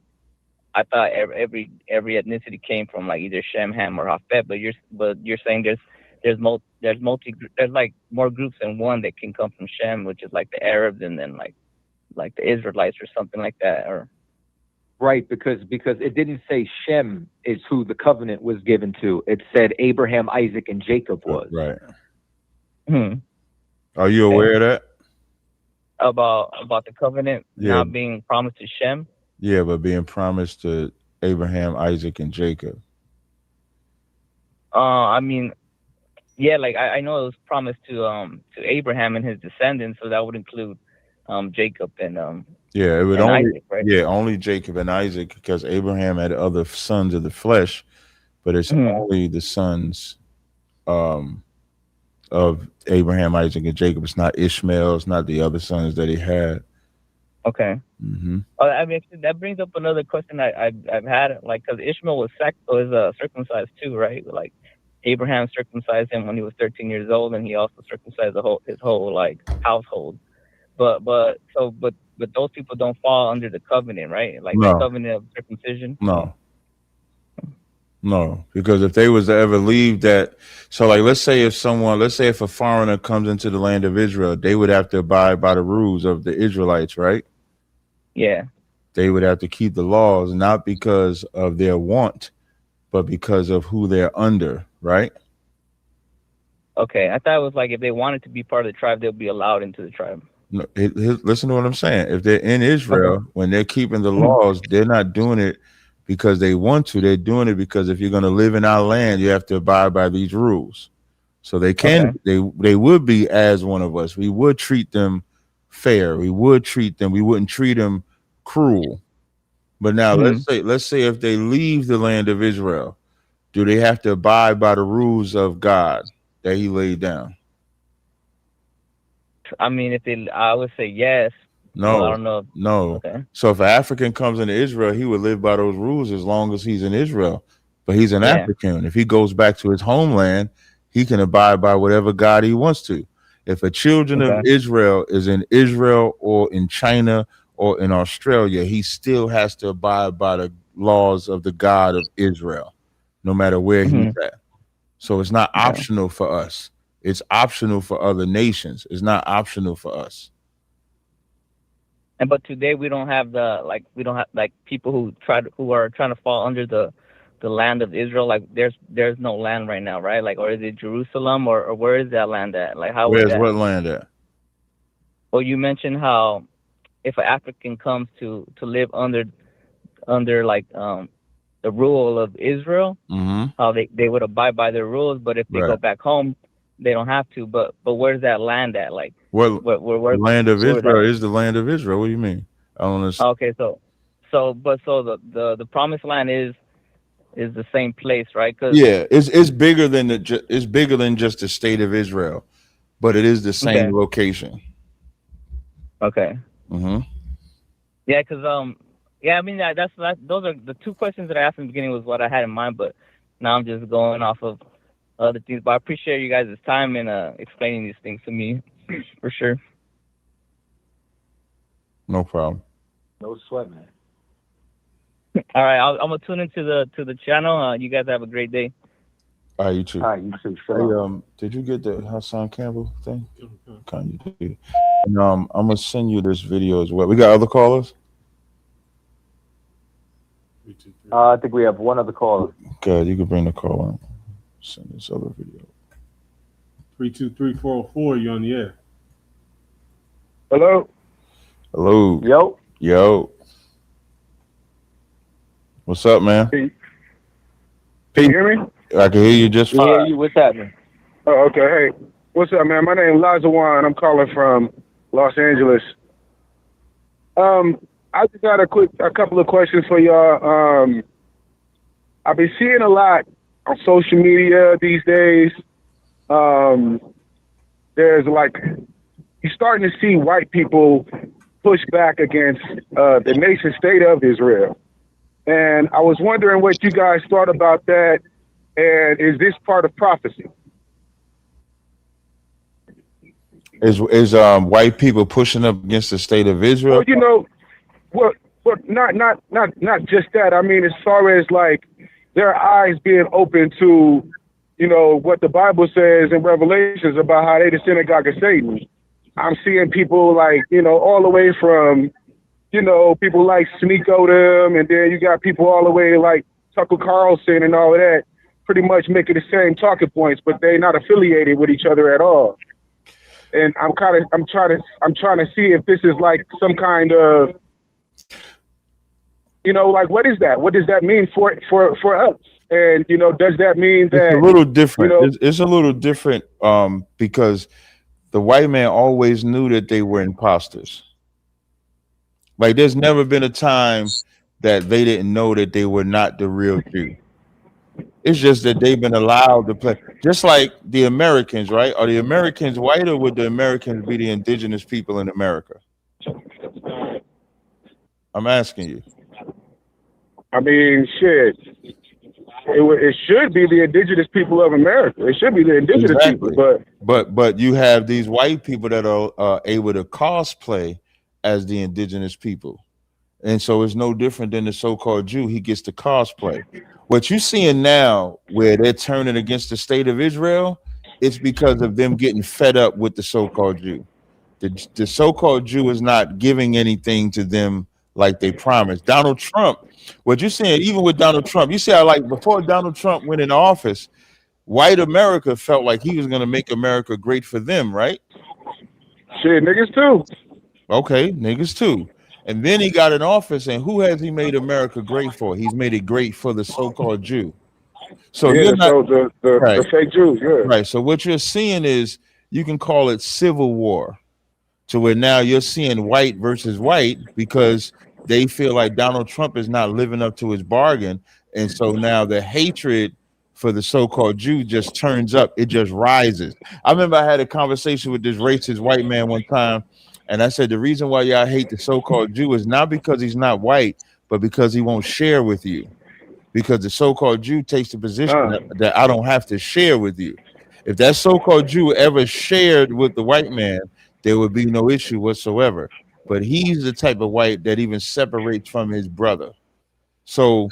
I thought every ethnicity came from like either Shem, Ham, or Japheth, but you're saying there's like more groups than one that can come from Shem, which is like the Arabs, and then like the Israelites or something like that, or
right, because it didn't say Shem is who the covenant was given to. It said Abraham, Isaac, and Jacob was.
Right. Are you aware of that?
About the covenant not being promised to Shem?
Yeah, but being promised to Abraham, Isaac, and Jacob.
I mean, yeah, like I know it was promised to Abraham and his descendants, so that would include Jacob and
yeah, it would only
Isaac, right?
Yeah, only Jacob and Isaac, because Abraham had other sons of the flesh, but it's only the sons of Abraham, Isaac, and Jacob. It's not Ishmael. It's not the other sons that he had.
Okay. I mean, that brings up another question I've had, like, because Ishmael was circumcised too, right? Like, Abraham circumcised him when he was 13 years old, and he also circumcised his whole like household. But those people don't fall under the covenant, right? Like the covenant of circumcision.
No, because if they was to ever leave that, so like let's say if a foreigner comes into the land of Israel, they would have to abide by the rules of the Israelites, right?
Yeah.
They would have to keep the laws, not because of their want, but because of who they're under, right?
Okay, I thought it was like if they wanted to be part of the tribe, they'll be allowed into the tribe.
No, listen to what I'm saying. If they're in Israel, when they're keeping the laws, they're not doing it because they want to. They're doing it because if you're going to live in our land, you have to abide by these rules. So they can, they would be as one of us. We would treat them fair. We wouldn't treat them cruel. But now let's say if they leave the land of Israel, do they have to abide by the rules of God that he laid down?
I mean, I would say yes.
No,
I don't know.
No.
Okay.
So if an African comes into Israel, he would live by those rules as long as he's in Israel. But he's an African. If he goes back to his homeland, he can abide by whatever God he wants to. If a children of Israel is in Israel or in China or in Australia, he still has to abide by the laws of the God of Israel, no matter where he's at. So it's not optional for us. It's optional for other nations. It's not optional for us.
But today we don't have people who are trying to fall under the land of Israel. Like there's no land right now, right? Like, or is it Jerusalem or where is that land at? Like
where's what land at?
Well, you mentioned how if an African comes to live under like the rule of Israel, how they would abide by their rules, but if they go back home, they don't have to. But where's that land at? Like,
where the land of Israel is the land of Israel. What do you mean? I don't understand.
Okay, so the promised land is the same place, right?
It's bigger than just the state of Israel, but it is the same location.
Okay. Yeah, because yeah, I mean those are the two questions that I asked in the beginning was what I had in mind, but now I'm just going off of other things. But I appreciate you guys' time and explaining these things to me for sure.
No problem.
No sweat, man.
All right, I'm gonna tune into the channel. You guys have a great day.
All right, you too.
All right, you too.
Hey, did you get the Hassan Campbell thing? Kind of did. And, I'm gonna send you this video as well. We got other callers?
I think we have one other caller.
Good, you can bring the call in. Send this other video.
323-404, you on the air.
Hello.
Hello.
Yo.
Yo. What's up, man?
Can you hear me?
I can hear you just fine.
Yeah, you. What's happening?
Oh, okay. Hey, what's up, man? My name is Lazawan. I'm calling from Los Angeles. I just got a couple of questions for y'all. I've been seeing a lot on social media these days. There's like, you're starting to see white people push back against the nation state of Israel. And I was wondering what you guys thought about that. And is this part of prophecy?
Is white people pushing up against the state of Israel?
Well, you know, well, not just that. I mean, as far as like their eyes being open to, you know, what the Bible says in Revelations about how they the synagogue of Satan. I'm seeing people like, you know, all the way from, you know, people like Sneak Odom, and then you got people all the way like Tucker Carlson and all of that, pretty much making the same talking points, but they're not affiliated with each other at all. And I'm trying to see if this is like some kind of, you know, like what is that? What does that mean for us? And you know, does that mean that
it's a little different?
You know,
it's a little different because the white man always knew that they were imposters. Like there's never been a time that they didn't know that they were not the real Jew. It's just that they've been allowed to play, just like the Americans, right? Are the Americans white, or would the Americans be the indigenous people in America? I'm asking you.
I mean, shit. It should be the indigenous people of America. It should be the indigenous people,
but you have these white people that are able to cosplay as the indigenous people, and so it's no different than the so-called Jew. He gets to cosplay. What you're seeing now, where they're turning against the state of Israel, it's because of them getting fed up with the so-called Jew. The so-called Jew is not giving anything to them like they promised. Donald Trump, what you're saying, even with Donald Trump, you see how like before Donald Trump went in office, white America felt like he was going to make America great for them, right?
Shit, niggas too.
Okay, niggas too. And then he got in office, and who has he made America great for? He's made it great for the so-called Jew. So
yeah,
you're not,
so the fake Jews, yeah.
Right. So what you're seeing is, you can call it civil war, to where now you're seeing white versus white because they feel like Donald Trump is not living up to his bargain. And so now the hatred for the so-called Jew just turns up. It just rises. I remember I had a conversation with this racist white man one time, and I said, the reason why y'all hate the so-called Jew is not because he's not white, but because he won't share with you. Because the so-called Jew takes the position that I don't have to share with you. If that so-called Jew ever shared with the white man, there would be no issue whatsoever. But he's the type of white that even separates from his brother. So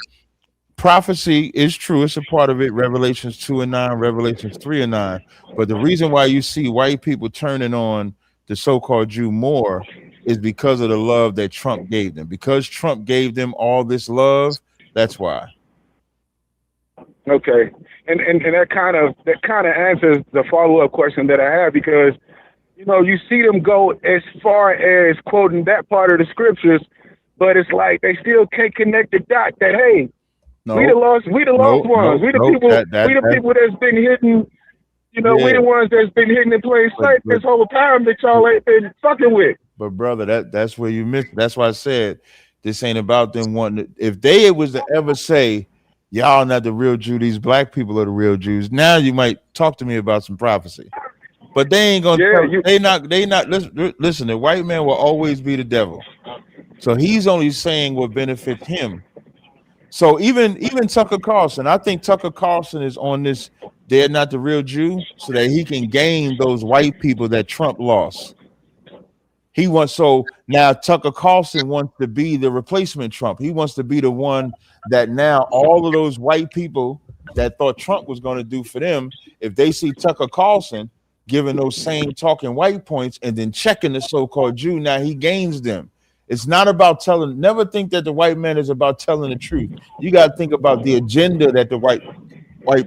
prophecy is true. It's a part of it. Revelations 2:9, Revelations 3:9. But the reason why you see white people turning on the so-called Jew more is because of the love that Trump gave them. Because Trump gave them all this love, that's why.
Okay, and that kind of answers the follow-up question that I have, because you know you see them go as far as quoting that part of the scriptures, but it's like they still can't connect the dot that hey, we the lost ones, we the people that's been hidden. You know, we the ones that's been hidden in plain sight this whole time that y'all ain't been fucking with.
But brother, that's where you missed. That's why I said this ain't about them wanting to, if they was to ever say, y'all not the real Jew, these black people are the real Jews, now you might talk to me about some prophecy. But they ain't gonna they not listen, the white man will always be the devil. So he's only saying what benefits him. So even Tucker Carlson, I think Tucker Carlson is on this "They're Not the Real Jew" so that he can gain those white people that Trump lost. He wants, so now Tucker Carlson wants to be the replacement Trump. He wants to be the one that now all of those white people that thought Trump was going to do for them, if they see Tucker Carlson giving those same talking white points and then checking the so-called Jew, now he gains them. It's not about telling, never think that the white man is about telling the truth. You got to think about the agenda that the white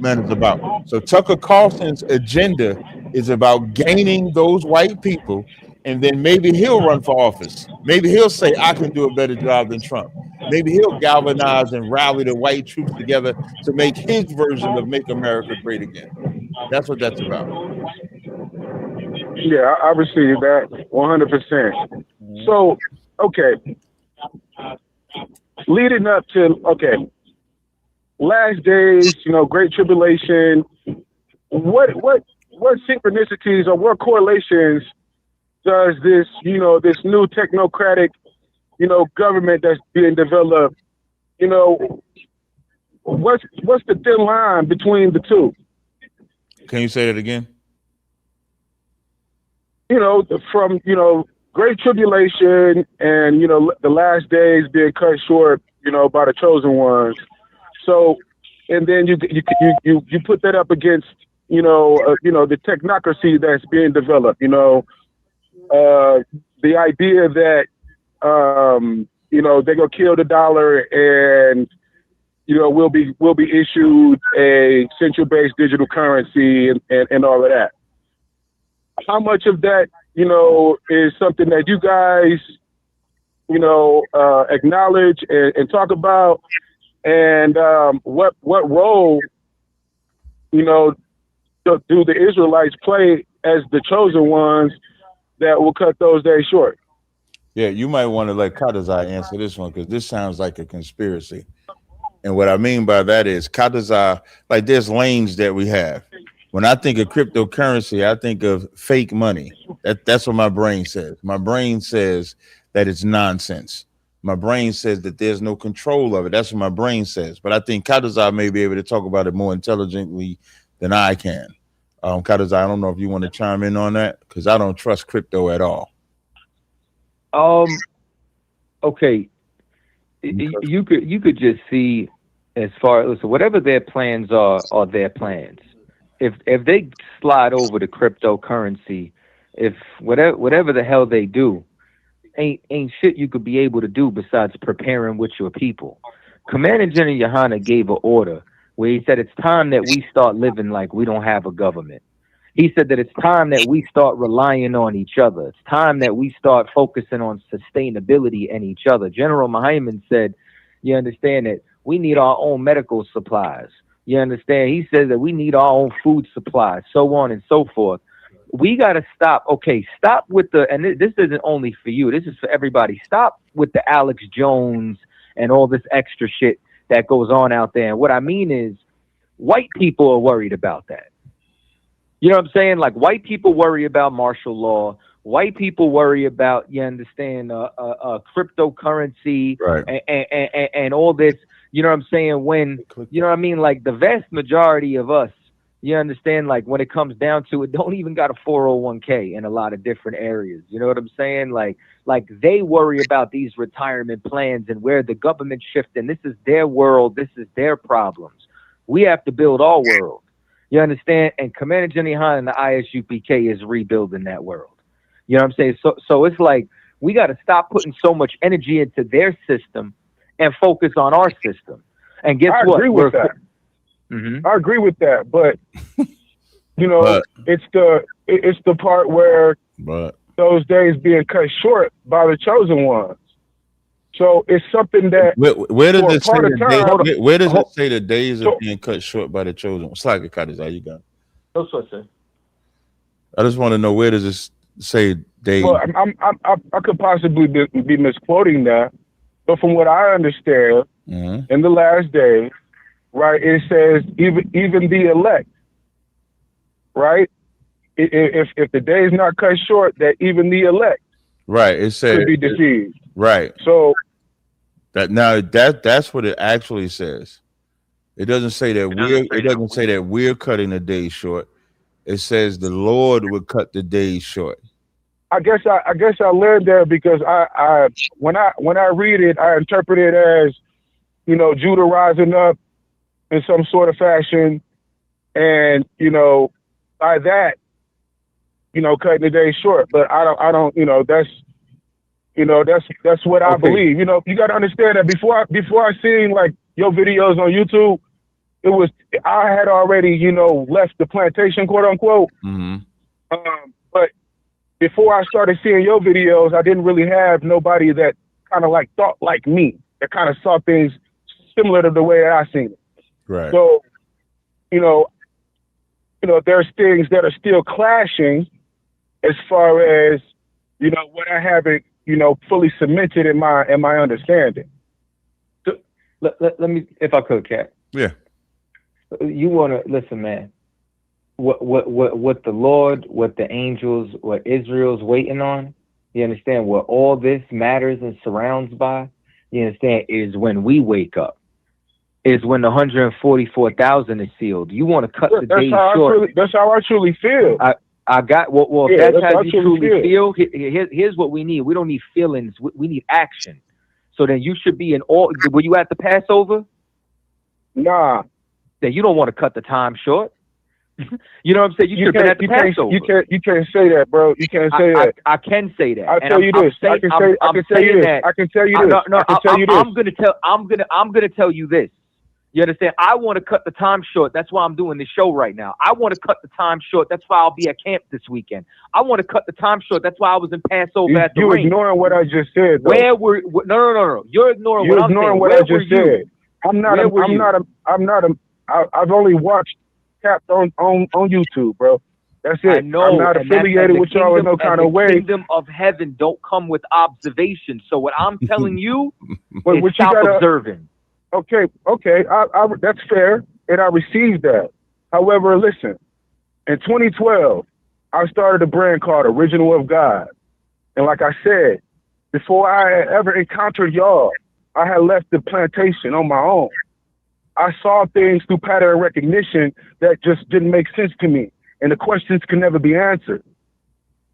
man is about. So Tucker Carlson's agenda is about gaining those white people, and then maybe he'll run for office. Maybe he'll say, I can do a better job than Trump. Maybe he'll galvanize and rally the white troops together to make his version of Make America Great Again. That's what that's about.
Yeah, I receive that 100%. So, okay. Leading up to, last days, great tribulation. What synchronicities or what correlations does this, this new technocratic, government that's being developed, what's the thin line between the two?
Can you say that again?
From, great tribulation and, the last days being cut short, by the chosen ones. So, and then you put that up against, the technocracy that's being developed, the idea that, they're going to kill the dollar and, we'll be issued a central-based digital currency and all of that. How much of that, is something that you guys, acknowledge and talk about, and what role, do the Israelites play as the chosen ones that will cut those days short?
Yeah, you might want to let Kadazai answer this one, because this sounds like a conspiracy. And what I mean by that is Kadazai, like there's lanes that we have. When I think of cryptocurrency, I think of fake money. That's what my brain says. My brain says that it's nonsense. My brain says that there's no control of it. That's what my brain says. But I think Kadazai may be able to talk about it more intelligently than I can. Kadazai, I don't know if you want to chime in on that, because I don't trust crypto at all.
Okay. You could just see, as far as whatever their plans are their plans. If they slide over to cryptocurrency, if whatever the hell they do, ain't shit you could be able to do besides preparing with your people. Commander General Yohana gave an order where he said it's time that we start living like we don't have a government. He said that it's time that we start relying on each other. It's time that we start focusing on sustainability and each other. General Muhammad said, you understand that we need our own medical supplies. You understand? He says that we need our own food supplies, so on and so forth. We got to stop. Okay, stop with and this isn't only for you. This is for everybody. Stop with the Alex Jones and all this extra shit that goes on out there. And what I mean is white people are worried about that. You know what I'm saying? Like white people worry about martial law. White people worry about, you understand, cryptocurrency,
right,
and all this. You know what I'm saying? When, you know what I mean? Like the vast majority of us, you understand, like when it comes down to it, don't even got a 401k in a lot of different areas. You know what I'm saying? Like they worry about these retirement plans and where the government shifting. This is their world. This is their problems. We have to build our world. You understand? And Commander Jenny Hahn and the ISUPK is rebuilding that world. You know what I'm saying? So it's like we got to stop putting so much energy into their system and focus on our system. And guess what?
I agree with that. I agree with that, but it's the part where those days being cut short by the chosen ones. So it's something that
where does it say where does it say the days are being cut short by the chosen? It's like a cut is how you got.
That's what I say.
I just want to know, where does it say days?
Well, I could possibly be misquoting that, but from what I understand, in the last days, right, it says even the elect, right? If the day is not cut short, that even the elect,
right, it says
could be deceived.
Right.
So
that's what it actually says. It doesn't say that we're cutting the days short. It says the Lord would cut the days short.
I guess I learned that because I when I read it, I interpret it as, you know, Judah rising up in some sort of fashion, and, you know, by that, you know, cutting the day short. But I don't, you know, that's what I believe. You know, you got to understand that before I seen like your videos on YouTube, I had already, you know, left the plantation, quote unquote. But before I started seeing your videos, I didn't really have nobody that kind of like thought like me, that kind of saw things similar to the way that I seen it.
Right.
So, you know, there's things that are still clashing as far as, you know, what I haven't, you know, fully cemented in my understanding.
So, let me, if I could, Cat.
Yeah.
You want to listen, man. What the Lord, what the angels, what Israel's waiting on, you understand, what all this matters and surrounds by, you understand, is when we wake up, is when the 144,000 is sealed. You want to cut the days short.
That's how I truly feel.
I got, well, if that's how you truly feel, here's what we need. We don't need feelings. We need action. So then you should be in all, were you at the Passover?
Nah.
Then you don't want to cut the time short. You know what I'm saying? You should have been at the Passover.
You can't say that, bro. You can't say that.
I can say that.
I'll tell you this. I can tell you this.
I'm gonna tell you this. You understand? I want to cut the time short. That's why I'm doing this show right now. I want to cut the time short. That's why I'll be at camp this weekend. I want to cut the time short. That's why I was in Passover at the ring.
You're ignoring what I just said, though.
No. You're ignoring what I'm saying.
What I just said. I've only watched Capped on YouTube, bro. That's it.
I know,
I'm not affiliated with y'all in no kind of way.
The kingdom of heaven don't come with observation. So what I'm telling you is stop observing.
Okay. That's fair, and I received that. However, listen, in 2012, I started a brand called Original of God. And like I said, before I had ever encountered y'all, I had left the plantation on my own. I saw things through pattern recognition that just didn't make sense to me, and the questions could never be answered.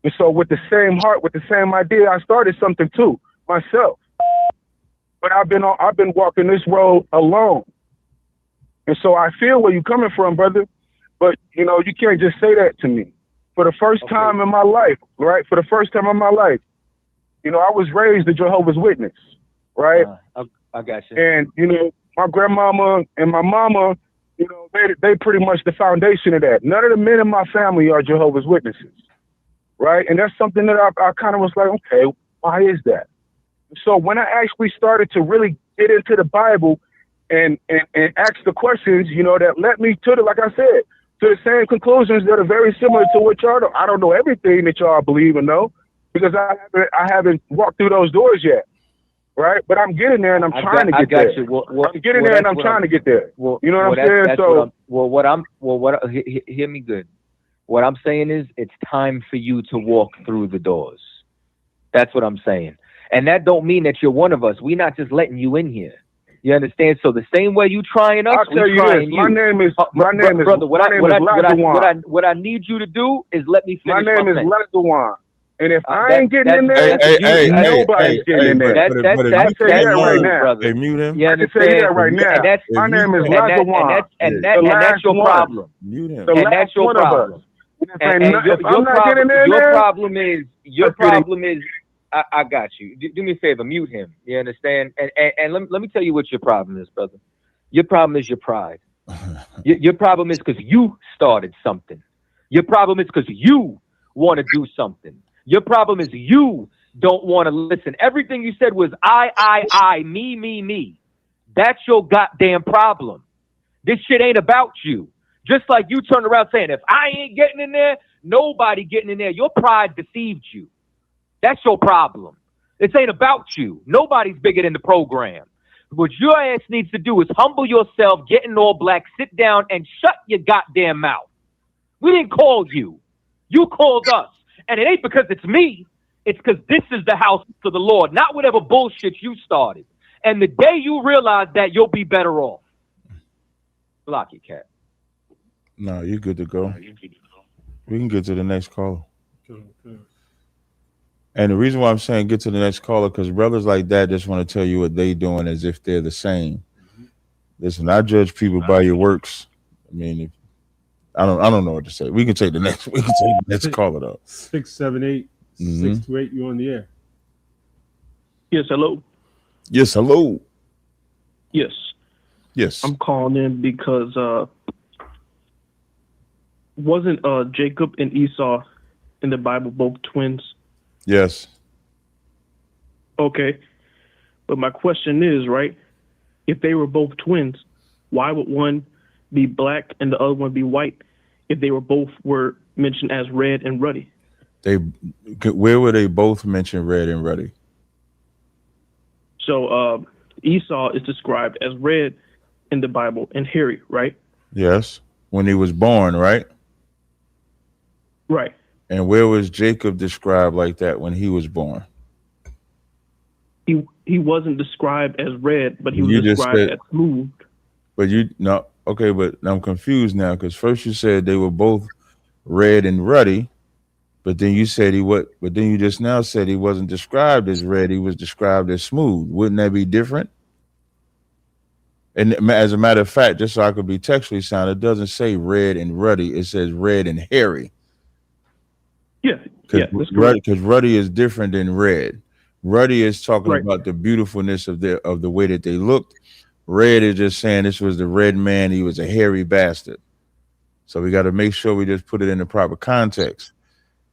And so with the same heart, with the same idea, I started something too, myself. But I've been walking this road alone. And so I feel where you're coming from, brother. But, you know, you can't just say that to me. For the first time in my life, right? For the first time in my life, you know, I was raised a Jehovah's Witness, right?
I got you.
And, you know, my grandmama and my mama, you know, they pretty much the foundation of that. None of the men in my family are Jehovah's Witnesses, right? And that's something that I kind of was like, okay, why is that? So when I actually started to really get into the Bible and ask the questions, you know, that led me to like I said, to the same conclusions that are very similar to what y'all I don't know everything that y'all believe and know, because I haven't walked through those doors yet. Right, but I'm getting there, and I'm trying to get there. I'm getting there, and I'm trying to get there. You know what I'm saying?
Hear me good. What I'm saying is, it's time for you to walk through the doors. That's what I'm saying, and that don't mean that you're one of us. We're not just letting you in here. You understand? So the same way you trying us,
I'll tell you this. My name is
brother. What I need you to do is let me finish.
My name is Lazawan. And if I ain't getting in there, nobody's getting in there.
That's
right now.
Brother.
Hey, mute him.
I can say that right now. My name is Lazawan.
And that's your problem.
Mute him.
And that's your problem. And your problem is, I got you. Do me a favor, mute him. You understand? And let me tell you what your problem is, brother. Your problem is your pride. Your problem is because you started something. Your problem is because you want to do something. Your problem is you don't want to listen. Everything you said was I, me. That's your goddamn problem. This shit ain't about you. Just like you turned around saying, if I ain't getting in there, nobody getting in there. Your pride deceived you. That's your problem. This ain't about you. Nobody's bigger than the program. What your ass needs to do is humble yourself, get in all black, sit down, and shut your goddamn mouth. We didn't call you. You called us. And it ain't because it's me.
It's because this is the house of the Lord, not whatever bullshit you started. And the day you realize that, you'll be better off. Block your cat.
No, you're good to go. We can get to the next caller. And the reason why I'm saying get to the next caller, because brothers like that just want to tell you what they doing as if they're the same. Listen, I judge people by your works. I mean, if, I don't know what to say. We can take the next. We can take the next caller though.
678 628. You on the air?
Yes. Hello.
Yes. Hello.
Yes.
Yes.
I'm calling in because wasn't Jacob and Esau in the Bible both twins?
Yes.
Okay. But my question is, right, if they were both twins, why would one be black and the other one be white if they were mentioned as red and ruddy?
Where were they both mentioned red and ruddy?
So Esau is described as red in the Bible and hairy, right?
Yes. When he was born, right?
Right.
And where was Jacob described like that when he was born?
He wasn't described as red, but he was described as smooth.
But okay, but I'm confused now because first you said they were both red and ruddy, but then you said but then you just now said he wasn't described as red, he was described as smooth. Wouldn't that be different? And as a matter of fact, just so I could be textually sound, it doesn't say red and ruddy, it says red and hairy.
Yeah,
because ruddy is different than red. Ruddy is talking about the beautifulness of the way that they looked. Red is just saying this was the red man. He was a hairy bastard. So we got to make sure we just put it in the proper context.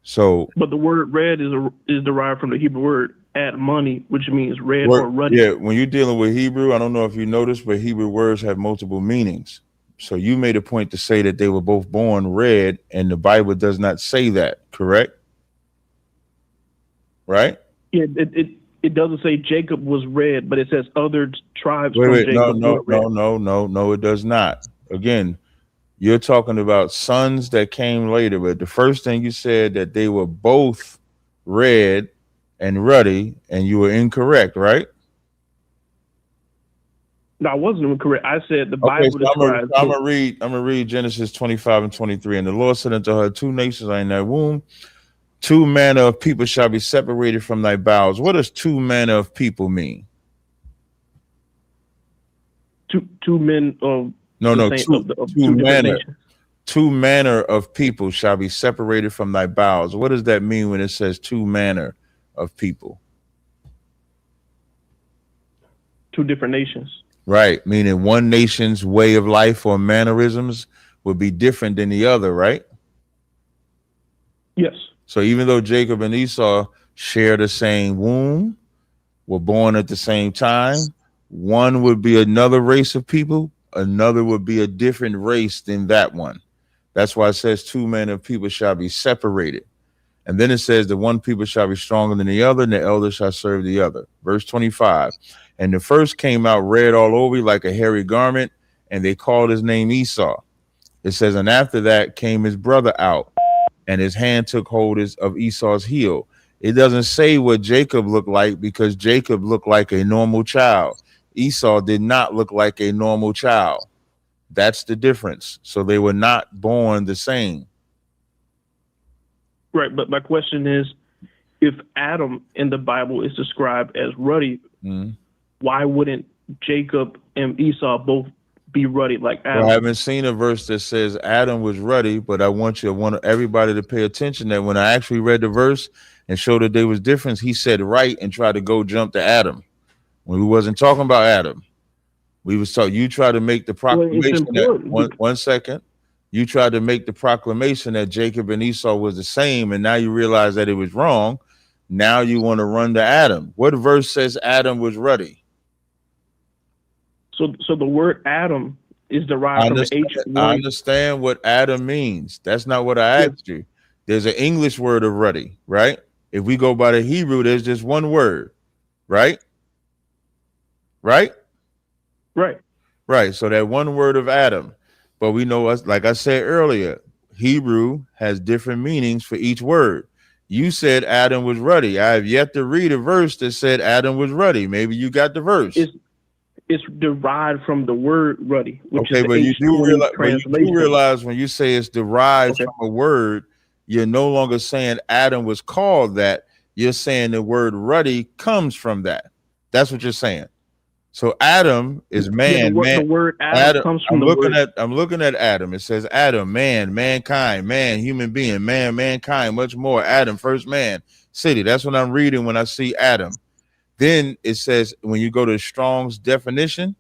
So,
but the word red is derived from the Hebrew word money, which means red or ruddy.
Yeah, when you're dealing with Hebrew, I don't know if you noticed, but Hebrew words have multiple meanings. So you made a point to say that they were both born red, and the Bible does not say that, correct? Right?
Yeah, it doesn't say Jacob was red, but it says other tribes from
Jacob. No, it does not. Again, you're talking about sons that came later, but the first thing you said that they were both red and ruddy, and you were incorrect, right?
No, I wasn't incorrect. I said the Bible describes.
I'm gonna read Genesis 25 and 23. And the Lord said unto her, 2 nations are in thy womb, 2 manner of people shall be separated from thy bowels. What does 2 manner of people mean?
Two men of
two manner of people shall be separated from thy bowels. What does that mean when it says 2 manner of people?
2 different nations.
Right, meaning one nation's way of life or mannerisms would be different than the other, right?
Yes.
So even though Jacob and Esau share the same womb, were born at the same time, one would be another race of people, another would be a different race than that one. That's why it says 2 manner of people shall be separated. And then it says the one people shall be stronger than the other, and the elder shall serve the other. Verse 25. And the first came out red all over like a hairy garment, and they called his name Esau. It says, and after that came his brother out, and his hand took hold of Esau's heel. It doesn't say what Jacob looked like, because Jacob looked like a normal child. Esau did not look like a normal child. That's the difference. So they were not born the same.
Right, but my question is, if Adam in the Bible is described as ruddy, why wouldn't Jacob and Esau both be ruddy like Adam?
Well, I haven't seen a verse that says Adam was ruddy, but I want everybody to pay attention that when I actually read the verse and showed that there was difference, he said right and tried to go jump to Adam. When we wasn't talking about Adam. We was talking, you tried to make the proclamation one second. You tried to make the proclamation that Jacob and Esau was the same, and now you realize that it was wrong. Now you want to run to Adam. What verse says Adam was ruddy?
So the word Adam is derived from the ancient word.
I understand what Adam means. That's not what I asked you. There's an English word of ruddy, right? If we go by the Hebrew, there's just one word, right? Right? Right. So that one word of Adam. But we know, like I said earlier, Hebrew has different meanings for each word. You said Adam was ruddy. I have yet to read a verse that said Adam was ruddy. Maybe you got the verse.
It's derived from the word ruddy, which
Okay,
is
but
the
you do
translation.
realize when you say it's derived from a word, you're no longer saying Adam was called that. You're saying the word ruddy comes from that. That's what you're saying. So Adam is man.
The word Adam comes from
I'm looking at Adam. It says Adam, man, mankind, man, human being, man, mankind, much more. Adam, first man, city. That's what I'm reading when I see Adam. Then it says when you go to Strong's definition,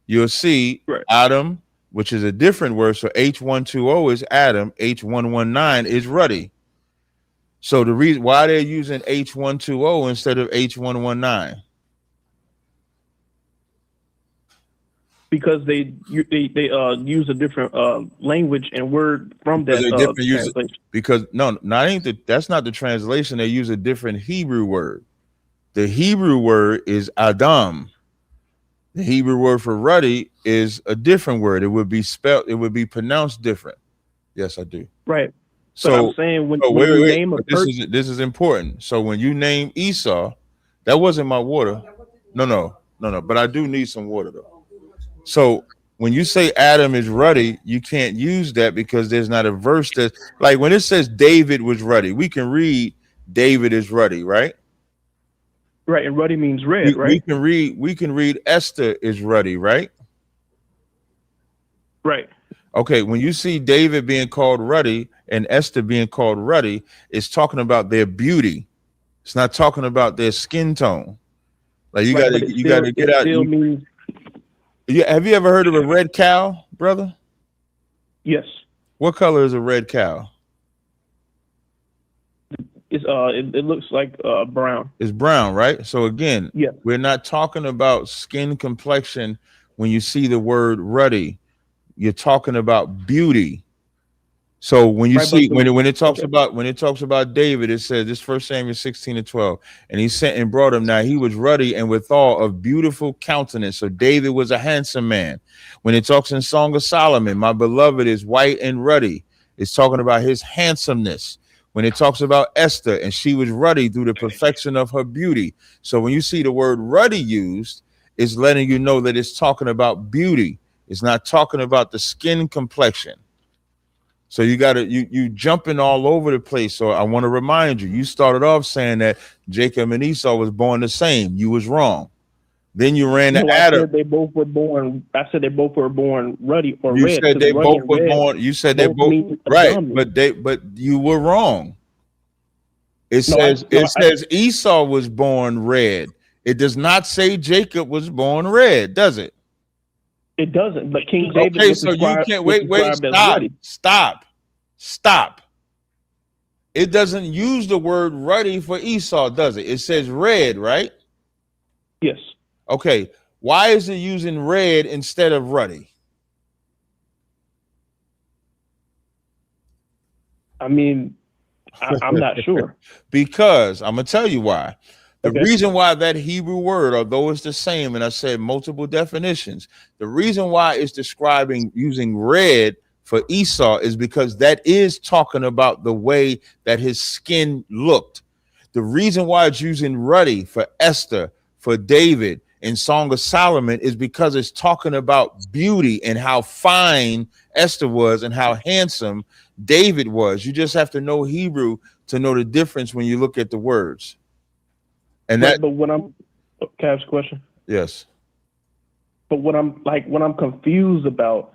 you'll see Adam, which is a different word. So H120 is Adam, H119 is ruddy. So the reason why they're using H120 instead of H119.
Because they use a different language and word from that translation.
Because that's not the translation. They use a different Hebrew word. The Hebrew word is Adam. The Hebrew word for ruddy is a different word. It would be pronounced different. Yes, I do.
Right.
So
I'm saying when you name a person,
this is important. So when you name Esau, that wasn't my water. No. But I do need some water though. So when you say Adam is ruddy, you can't use that because there's not a verse that, like when it says David was ruddy, we can read David is ruddy, right?
Right, and ruddy means red, right?
We can read Esther is ruddy, right?
Right.
Okay, when you see David being called ruddy and Esther being called ruddy, it's talking about their beauty. It's not talking about their skin tone. Like you gotta get out. Have you ever heard of a red cow, brother?
Yes.
What color is a red cow?
It's it looks like brown.
It's brown, right? So again,
yeah,
we're not talking about skin complexion when you see the word ruddy. You're talking about beauty. So when you see when it talks about David, it says this 1 Samuel 16:12, and he sent and brought him. Now he was ruddy and withal of beautiful countenance. So David was a handsome man. When it talks in Song of Solomon, my beloved is white and ruddy, it's talking about his handsomeness. When it talks about Esther, and she was ruddy through the perfection of her beauty. So when you see the word ruddy used, it's letting you know that it's talking about beauty. It's not talking about the skin complexion. So you jumping all over the place. So I want to remind you, you started off saying that Jacob and Esau was born the same. You was wrong. Then you ran to Adam.
I said they both were born ruddy or
you
red.
Said they both were born. You said they both right, but you were wrong. It says Esau was born red. It does not say Jacob was born red, does it?
It doesn't, but King David.
Okay, so you can't wait. Stop. It doesn't use the word ruddy for Esau, does it? It says red, right?
Yes.
Okay. Why is it using red instead of ruddy?
I mean, I'm not sure.
Because I'm gonna tell you why. The reason why that Hebrew word, although it's the same, and I said multiple definitions, the reason why it's describing using red for Esau is because that is talking about the way that his skin looked. The reason why it's using ruddy for Esther, for David, in Song of Solomon is because it's talking about beauty and how fine Esther was and how handsome David was. You just have to know Hebrew to know the difference when you look at the words. And
but when I'm, can I ask a question?
Yes.
But what I'm confused about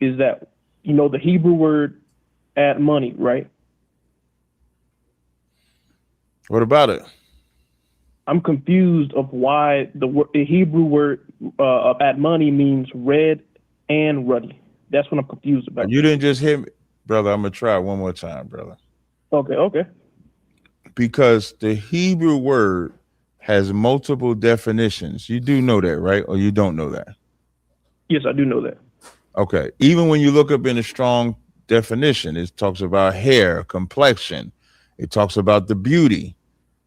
is that, the Hebrew word add money, right?
What about it?
I'm confused of why the Hebrew word add money means red and ruddy. That's what I'm confused about.
You didn't just hit me, brother. I'm gonna try one more time, brother.
Okay.
Because the Hebrew word has multiple definitions. You do know that, right? Or you don't know that?
Yes, I do know that.
Okay. Even when you look up in a Strong definition, it talks about hair, complexion. It talks about the beauty.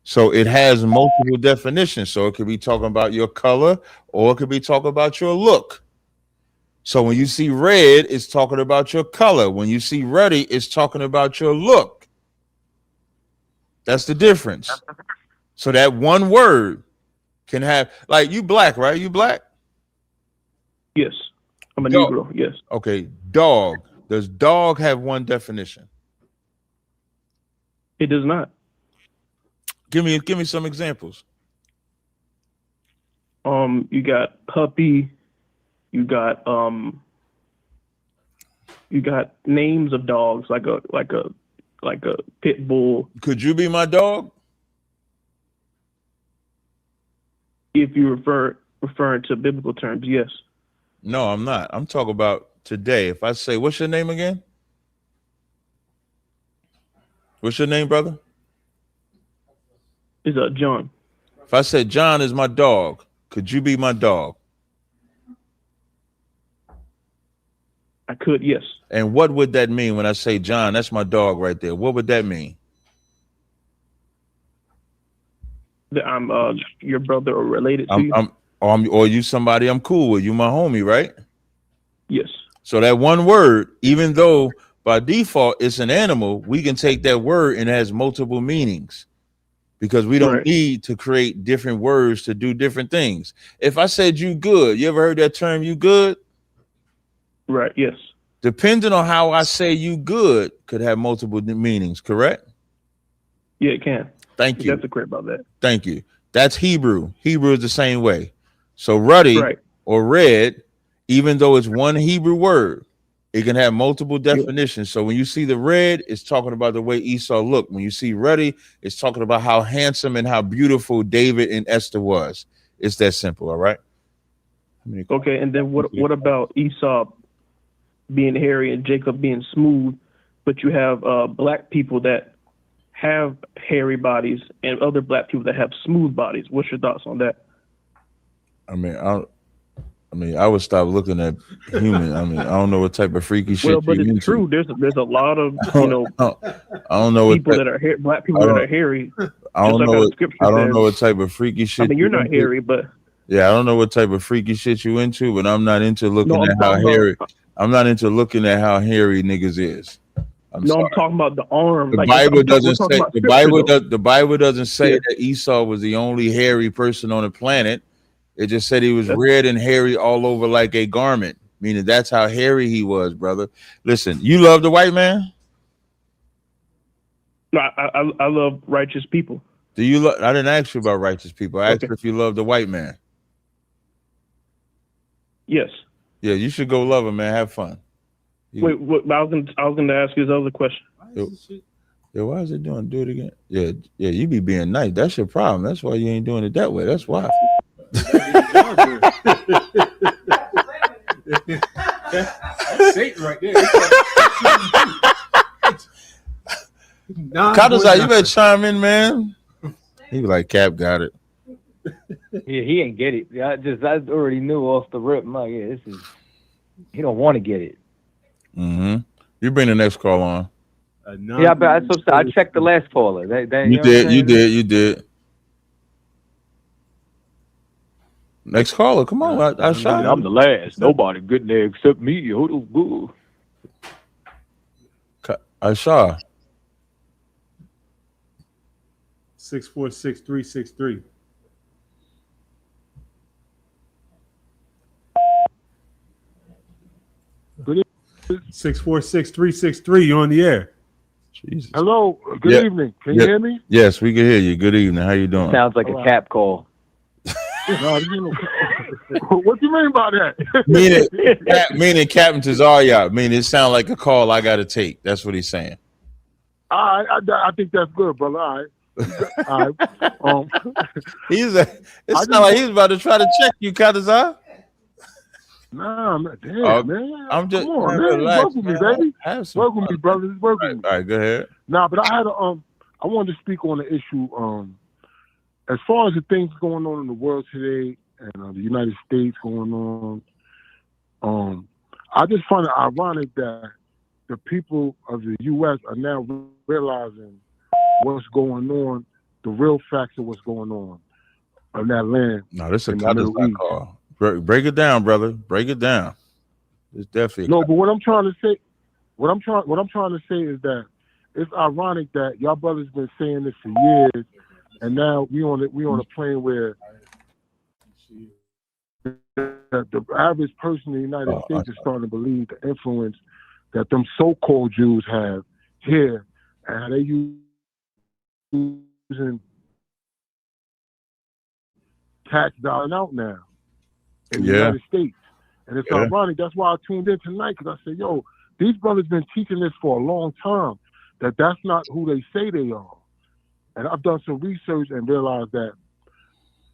So it has multiple definitions. So it could be talking about your color, or it could be talking about your look. So when you see red, it's talking about your color. When you see ruddy, it's talking about your look. That's the difference. So that one word can have, like, you black, right? You black?
Yes. I'm a
Dog.
Negro. Yes.
Okay. Dog. Does dog have one definition?
It does not.
Give me some examples.
You got puppy. You got names of dogs like a pit bull.
Could you be my dog?
If you referring to biblical terms, yes.
No, I'm not. I'm talking about today. If I say, what's your name again? What's your name, brother?
Is John.
If I said John is my dog, could you be my dog?
I could, yes.
And what would that mean when I say John? That's my dog right there. What would that mean?
That I'm your brother or related to you.
Or you somebody I'm cool with. You my homie, right?
Yes.
So that one word, even though by default it's an animal, we can take that word and it has multiple meanings because we don't need to create different words to do different things. If I said you good, you ever heard that term, you good?
Right, yes.
Depending on how I say you good could have multiple meanings, correct?
Yeah, it can.
Thank you.
That's the correct about that.
Thank you. That's Hebrew. Hebrew is the same way. So ruddy or red, even though it's one Hebrew word, it can have multiple definitions. So when you see the red, it's talking about the way Esau looked. When you see ruddy, it's talking about how handsome and how beautiful David and Esther was. It's that simple, all right?
Okay, and then what about Esau being hairy and Jacob being smooth, but you have black people that have hairy bodies and other black people that have smooth bodies? What's your thoughts on that?
I would stop looking at human. I don't know what type of freaky shit.
Well, but it's true. There's a lot of
I don't know
people that are black people that are hairy.
I don't know what type of freaky shit.
I mean, you're not hairy, but
yeah, I don't know what type of freaky shit you into, but I'm not into looking at how hairy. I'm not into looking at how hairy niggas is. I'm
talking about the arm.
The Bible doesn't say the Bible doesn't say that Esau was the only hairy person on the planet. It just said he was red and hairy all over like a garment, meaning that's how hairy he was, brother. Listen, you love the white man?
No, I love righteous people.
Do you love? I didn't ask you about righteous people. I asked you if you love the white man.
Yes.
Yeah, you should go love him, man. Have fun.
Wait, I was gonna ask you this other question.
Yeah, why is it doing? Do it again. Yeah, you be being nice. That's your problem. That's why you ain't doing it that way. That's why.
That's Satan right there.
Kadazai, you better chime in, man. He was like, Cap got it.
Yeah, he ain't get it. I already knew off the rip. I'm like, yeah, he don't want to get it.
Mm-hmm. You bring the next call on.
Yeah, but I checked the last caller.
You did. Next caller, come on. I shot.
I'm the last. Nobody good there except me.
I saw.
646-363.
Good
646-363. You're on the air.
Jesus.
Hello. Good evening. Can you hear me?
Yes, we can hear you. Good evening. How you doing?
Sounds like a cap call.
What do you mean by
that? Meaning Captain Tazaria. Meaning it sounds like a call I got to take. That's what he's saying.
I think that's good, brother. All right.
It sounds like he's about to try to check you, Kadazai.
Nah, man.
I'm just
come on, man.
relax,
Work with me, baby. Work with me, brother. Work with me.
All right, go ahead.
Nah, but I wanted to speak on the issue. As far as the things going on in the world today and the United States going on, I just find it ironic that the people of the U.S. are now realizing what's going on, the real facts of what's going on that land.
No, this is a Kadazai call. Break it down, brother. Break it down. It's definitely
no. But what I'm trying to say is that
it's ironic that y'all brothers been saying this for years, and now we on a plane where the average person in the United States is starting to believe the influence that them so-called Jews have here, and they using tax dollars out now in the United States. And it's ironic. That's why I tuned in tonight, because I said, yo, these brothers been teaching this for a long time, that's not who they say they are. And I've done some research and realized that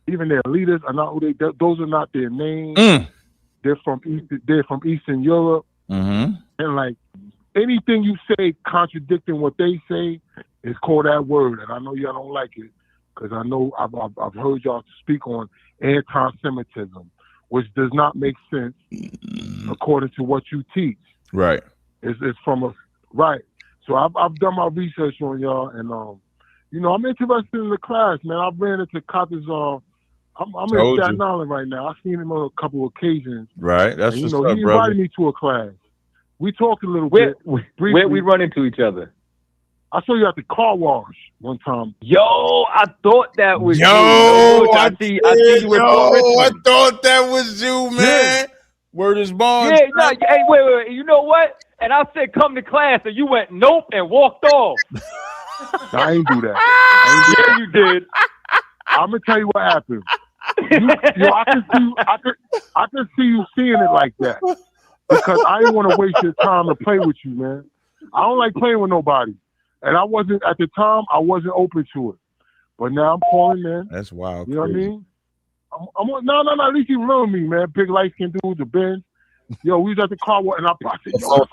even their leaders are not who those are not their names. They're from Eastern Europe.
Mm-hmm.
And like anything you say contradicting what they say is called that word. And I know y'all don't like it, because I know I've heard y'all speak on anti-Semitism, which does not make sense according to what you teach.
Right.
It's from a right. So I've done my research on y'all, and I'm interested in the class, man. I ran into Katazar. I'm in Staten Island right now. I've seen him on a couple of occasions.
Right. That's
and,
what's
he
up,
invited
brother.
me to a class. We talked a little bit.
Where we run into each other?
I saw you at the car wash one time.
Yo, I thought that was you.
I
see you with Paul Richmond.
I thought that was you, man. Word is born.
Yeah, no, hey, wait. You know what? And I said, come to class, and you went, nope, and walked off.
I ain't do that.
Yeah, you did.
I'm gonna tell you what happened. I can see you seeing it like that, because I didn't want to waste your time to play with you, man. I don't like playing with nobody, and I wasn't at the time. I wasn't open to it, but now I'm calling, man.
That's wild.
You know what I mean? No. At least you remember me, man. Big light skin dude, the Ben. Yo, we was at the car wash, and I said, yo,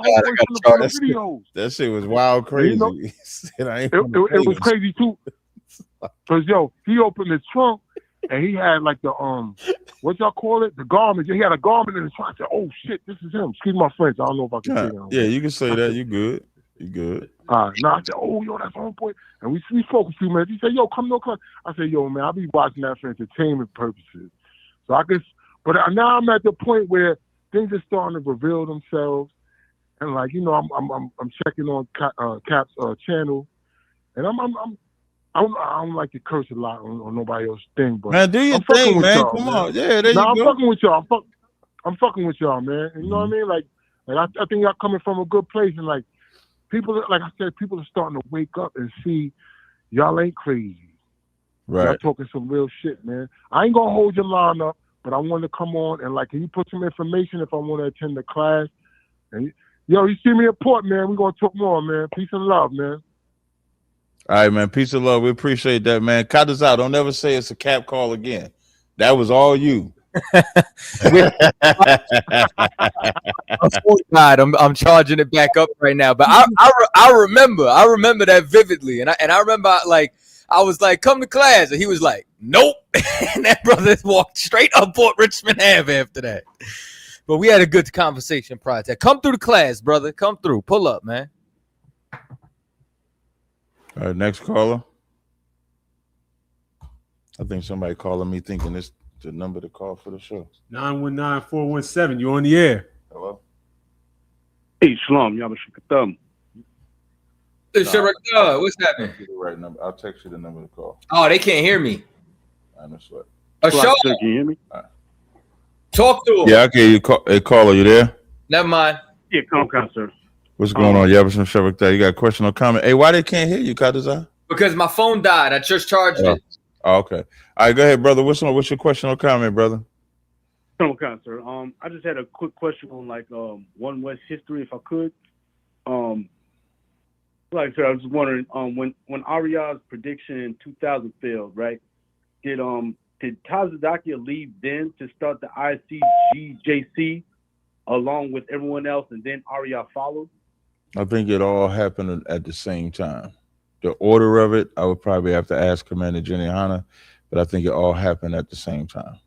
that's videos.
That shit was wild crazy.
You know, it was crazy too. Cause yo, he opened his trunk and he had like the what y'all call it? The garment. He had a garment in his trunk. I said, oh shit, this is him. Excuse my French. I don't know if I can say that.
Yeah, you can say that. You good. You good.
I said, oh yo, that's on point. And we spoke a few minutes. He said, yo, come no class. I said, yo, man, I'll be watching that for entertainment purposes. So I guess, but now I'm at the point where things are starting to reveal themselves, and like I'm checking on Cap's channel, and I don't like to curse a lot on nobody else's thing, but
man, do your thing, man. Come on, yeah, there you go.
I'm fucking with y'all. I'm fucking with y'all, man. And you know what I mean? Like I think y'all coming from a good place, and like people, like I said, people are starting to wake up and see y'all ain't crazy.
Right.
Y'all talking some real shit, man. I ain't gonna hold your line up, but I want to come on and like, can you put some information if I want to attend the class? And yo, you see me in port, man. We're gonna talk more, man. Peace and love, man.
All right, man. Peace and love. We appreciate that, man. Cut us out. Don't ever say it's a cap call again. That was all you.
I'm charging it back up right now, but I remember that vividly, and I remember I was like, come to class, and he was like, nope, and that brother walked straight up Port Richmond Ave after that. But we had a good conversation prior to that. Come through the class, brother. Come through. Pull up, man.
All right, next caller. I think somebody calling me thinking this the number to call for the show.
919-417. You on the air?
Hello.
Hey, Shalom. Yabashikatham.
What's happening?
Right number. I'll text you the number to call.
Oh, they can't hear me.
I know what.
A show.
Can you hear me?
Right.
Talk to him.
Yeah, I can. Hey, caller, you there?
Never mind.
Yeah, come on, sir.
What's going on, Yabashim Shabbat? You got a question or comment? Hey, why they can't hear you, Kadazai?
Because my phone died. I just charged it.
Oh, okay. All right, go ahead, brother. What's your question or comment, brother?
Come on, sir. I just had a quick question on One West history, if I could. Like, sir, I was just wondering, when Aria's prediction in 2000 failed, right? Did Tazadakia leave then to start the ICGJC along with everyone else, and then Aria followed?
I think it all happened at the same time. The order of it, I would probably have to ask Commander Jenny Hanna, but I think it all happened at the same time.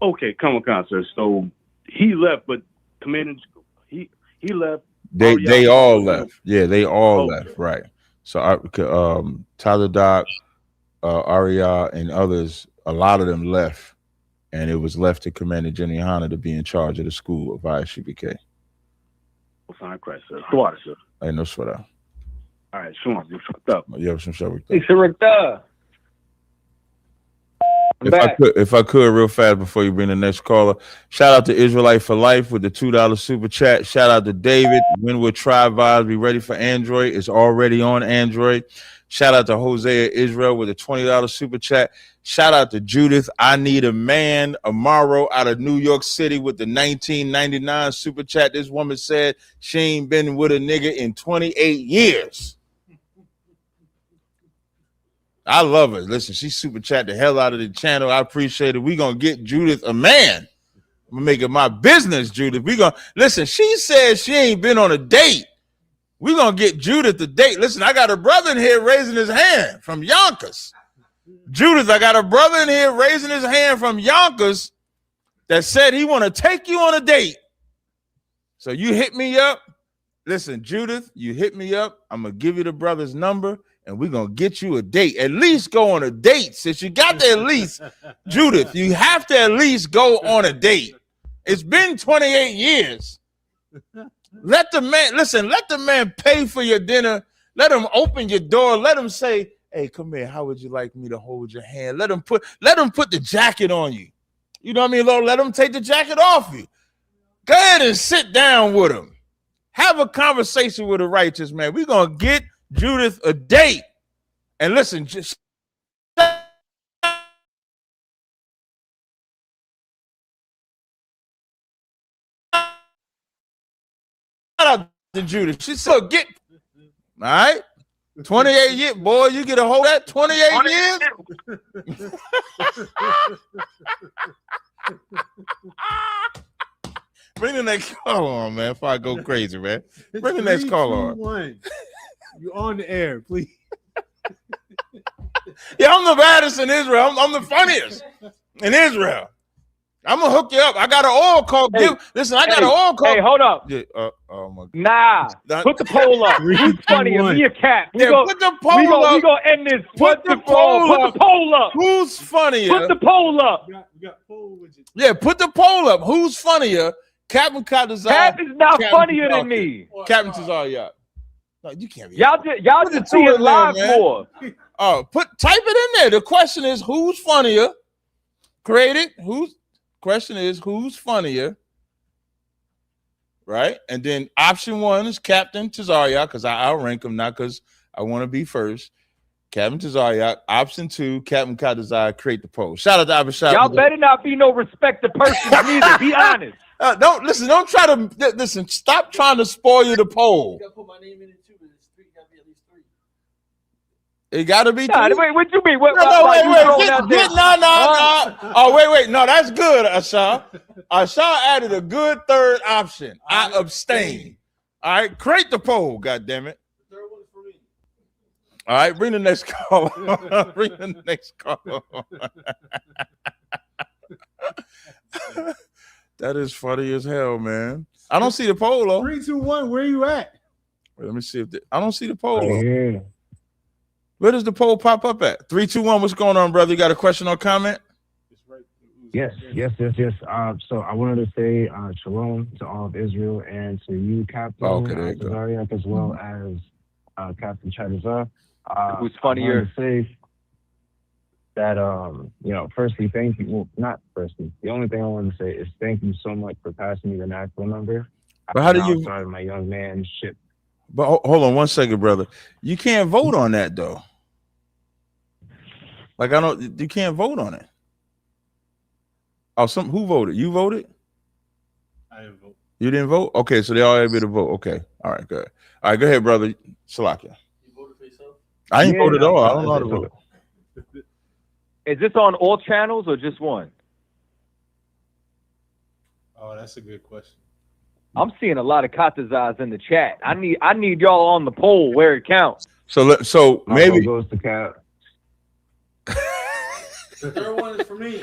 Okay, come on, sir. So he left, but Commander he left.
They all left. Yeah, they all left. Right. So Tyler Doc, Aria, and others, a lot of them left, and it was left to Commander Jenny Hanna to be in charge of the school of ISCBK.
Sign Christ, sir. Water, sir.
I know sweat out.
All right, Shalom. You fucked up.
Yeah, some show.
Hey, Sharikta.
If I could, real fast before you bring the next caller, shout out to Israelite for Life with the $2 super chat. Shout out to David. Winwood Tribe Vibes. Be ready for Android. It's already on Android. Shout out to Hosea Israel with a $20 super chat. Shout out to Judith. I need a man. Amaro out of New York City with the 1999 super chat. This woman said she ain't been with a nigga in 28 years. I love her. Listen, she super chat the hell out of the channel. I appreciate it. We gonna get Judith a man. I'm gonna make it my business, Judith. We gonna listen. She said she ain't been on a date. We gonna get Judith a date. Listen, I got a brother in here raising his hand from Yonkers. Judith, I got a brother in here raising his hand from Yonkers that said he want to take you on a date. So you hit me up. Listen, Judith, you hit me up. I'm gonna give you the brother's number. And we're going to get you a date. At least go on a date. Since you got to at least, Judith, you have to at least go on a date. It's been 28 years. Let the man pay for your dinner. Let him open your door. Let him say, hey, come here. How would you like me to hold your hand? Let him put the jacket on you. You know what I mean, Lord? Let him take the jacket off you. Go ahead and sit down with him. Have a conversation with a righteous man. We're going to get Judith a date. And listen, just shout out to Judith. She said, get all right. 28 years, boy, you get a hold of that 28 years. Bring the next call on, man. If I go crazy, man. Bring the next call on.
You're on the air, please.
Yeah, I'm the baddest in Israel. I'm the funniest in Israel. I'm gonna hook you up. I got an oil call. Listen, I got an oil call.
Hey, hold up.
Yeah, oh my God.
Nah, put the poll up. Who's funnier, me or Cap?
Put the poll up.
We gonna end this.
Put the poll up.
Put the poll up.
Who's funnier?
Put the poll up.
Yeah, put the poll up. Who's funnier? Captain Kadazar.
Cap is not funnier than me.
Captain Tazar, no, you can't be.
Y'all just see it live more.
Oh, type it in there. The question is who's funnier? Create it. Question is who's funnier? Right? And then option 1 is Captain Tazariak, because I'll rank him, not because I want to be first. Captain Tazariak. Option 2, Captain Kadazar, create the poll. Shout out to Abishai.
Y'all better not be no respected person neither. Be honest.
Don't try to listen. Stop trying to spoil the poll.
You gotta put my name in it too, but it's 3. Gotta be at least 3.
It gotta be.
Nah, wait, what you mean?
No. Oh, wait. No, that's good, Asha. Asha added a good third option. I abstain. All right, create the poll. God damn it.
The third one is for me.
All right, bring the next call. Bring the next call. That is funny as hell, man. I don't see the poll though.
3, 2, 1. Where you at?
Wait, let me see if I don't see the poll.
Yeah.
Where does the poll pop up at? 3, 2, 1. What's going on, brother? You got a question or comment?
Yes. So I wanted to say shalom to all of Israel and to you, Captain Zariak, as well as Captain Chadazar.
Who's funnier?
I wanted to say that, firstly, thank you. Well, not firstly. The only thing I want to say is thank you so much for passing me the natural number.
But how do you
started my young man ship?
But hold on 1 second, brother. You can't vote on that though. Like you can't vote on it. Oh, who voted? You voted?
I didn't vote.
You didn't vote? Okay, so they all able to vote. Okay. All right, good. All right, go ahead, brother. Salakia.
You voted for yourself?
I ain't voted at all. I don't know how to vote.
Is this on all channels or just one?
Oh, that's a good question.
I'm seeing a lot of Katazars in the chat. I need y'all on the poll where it counts.
So maybe
goes to Cap.
The third one is for me.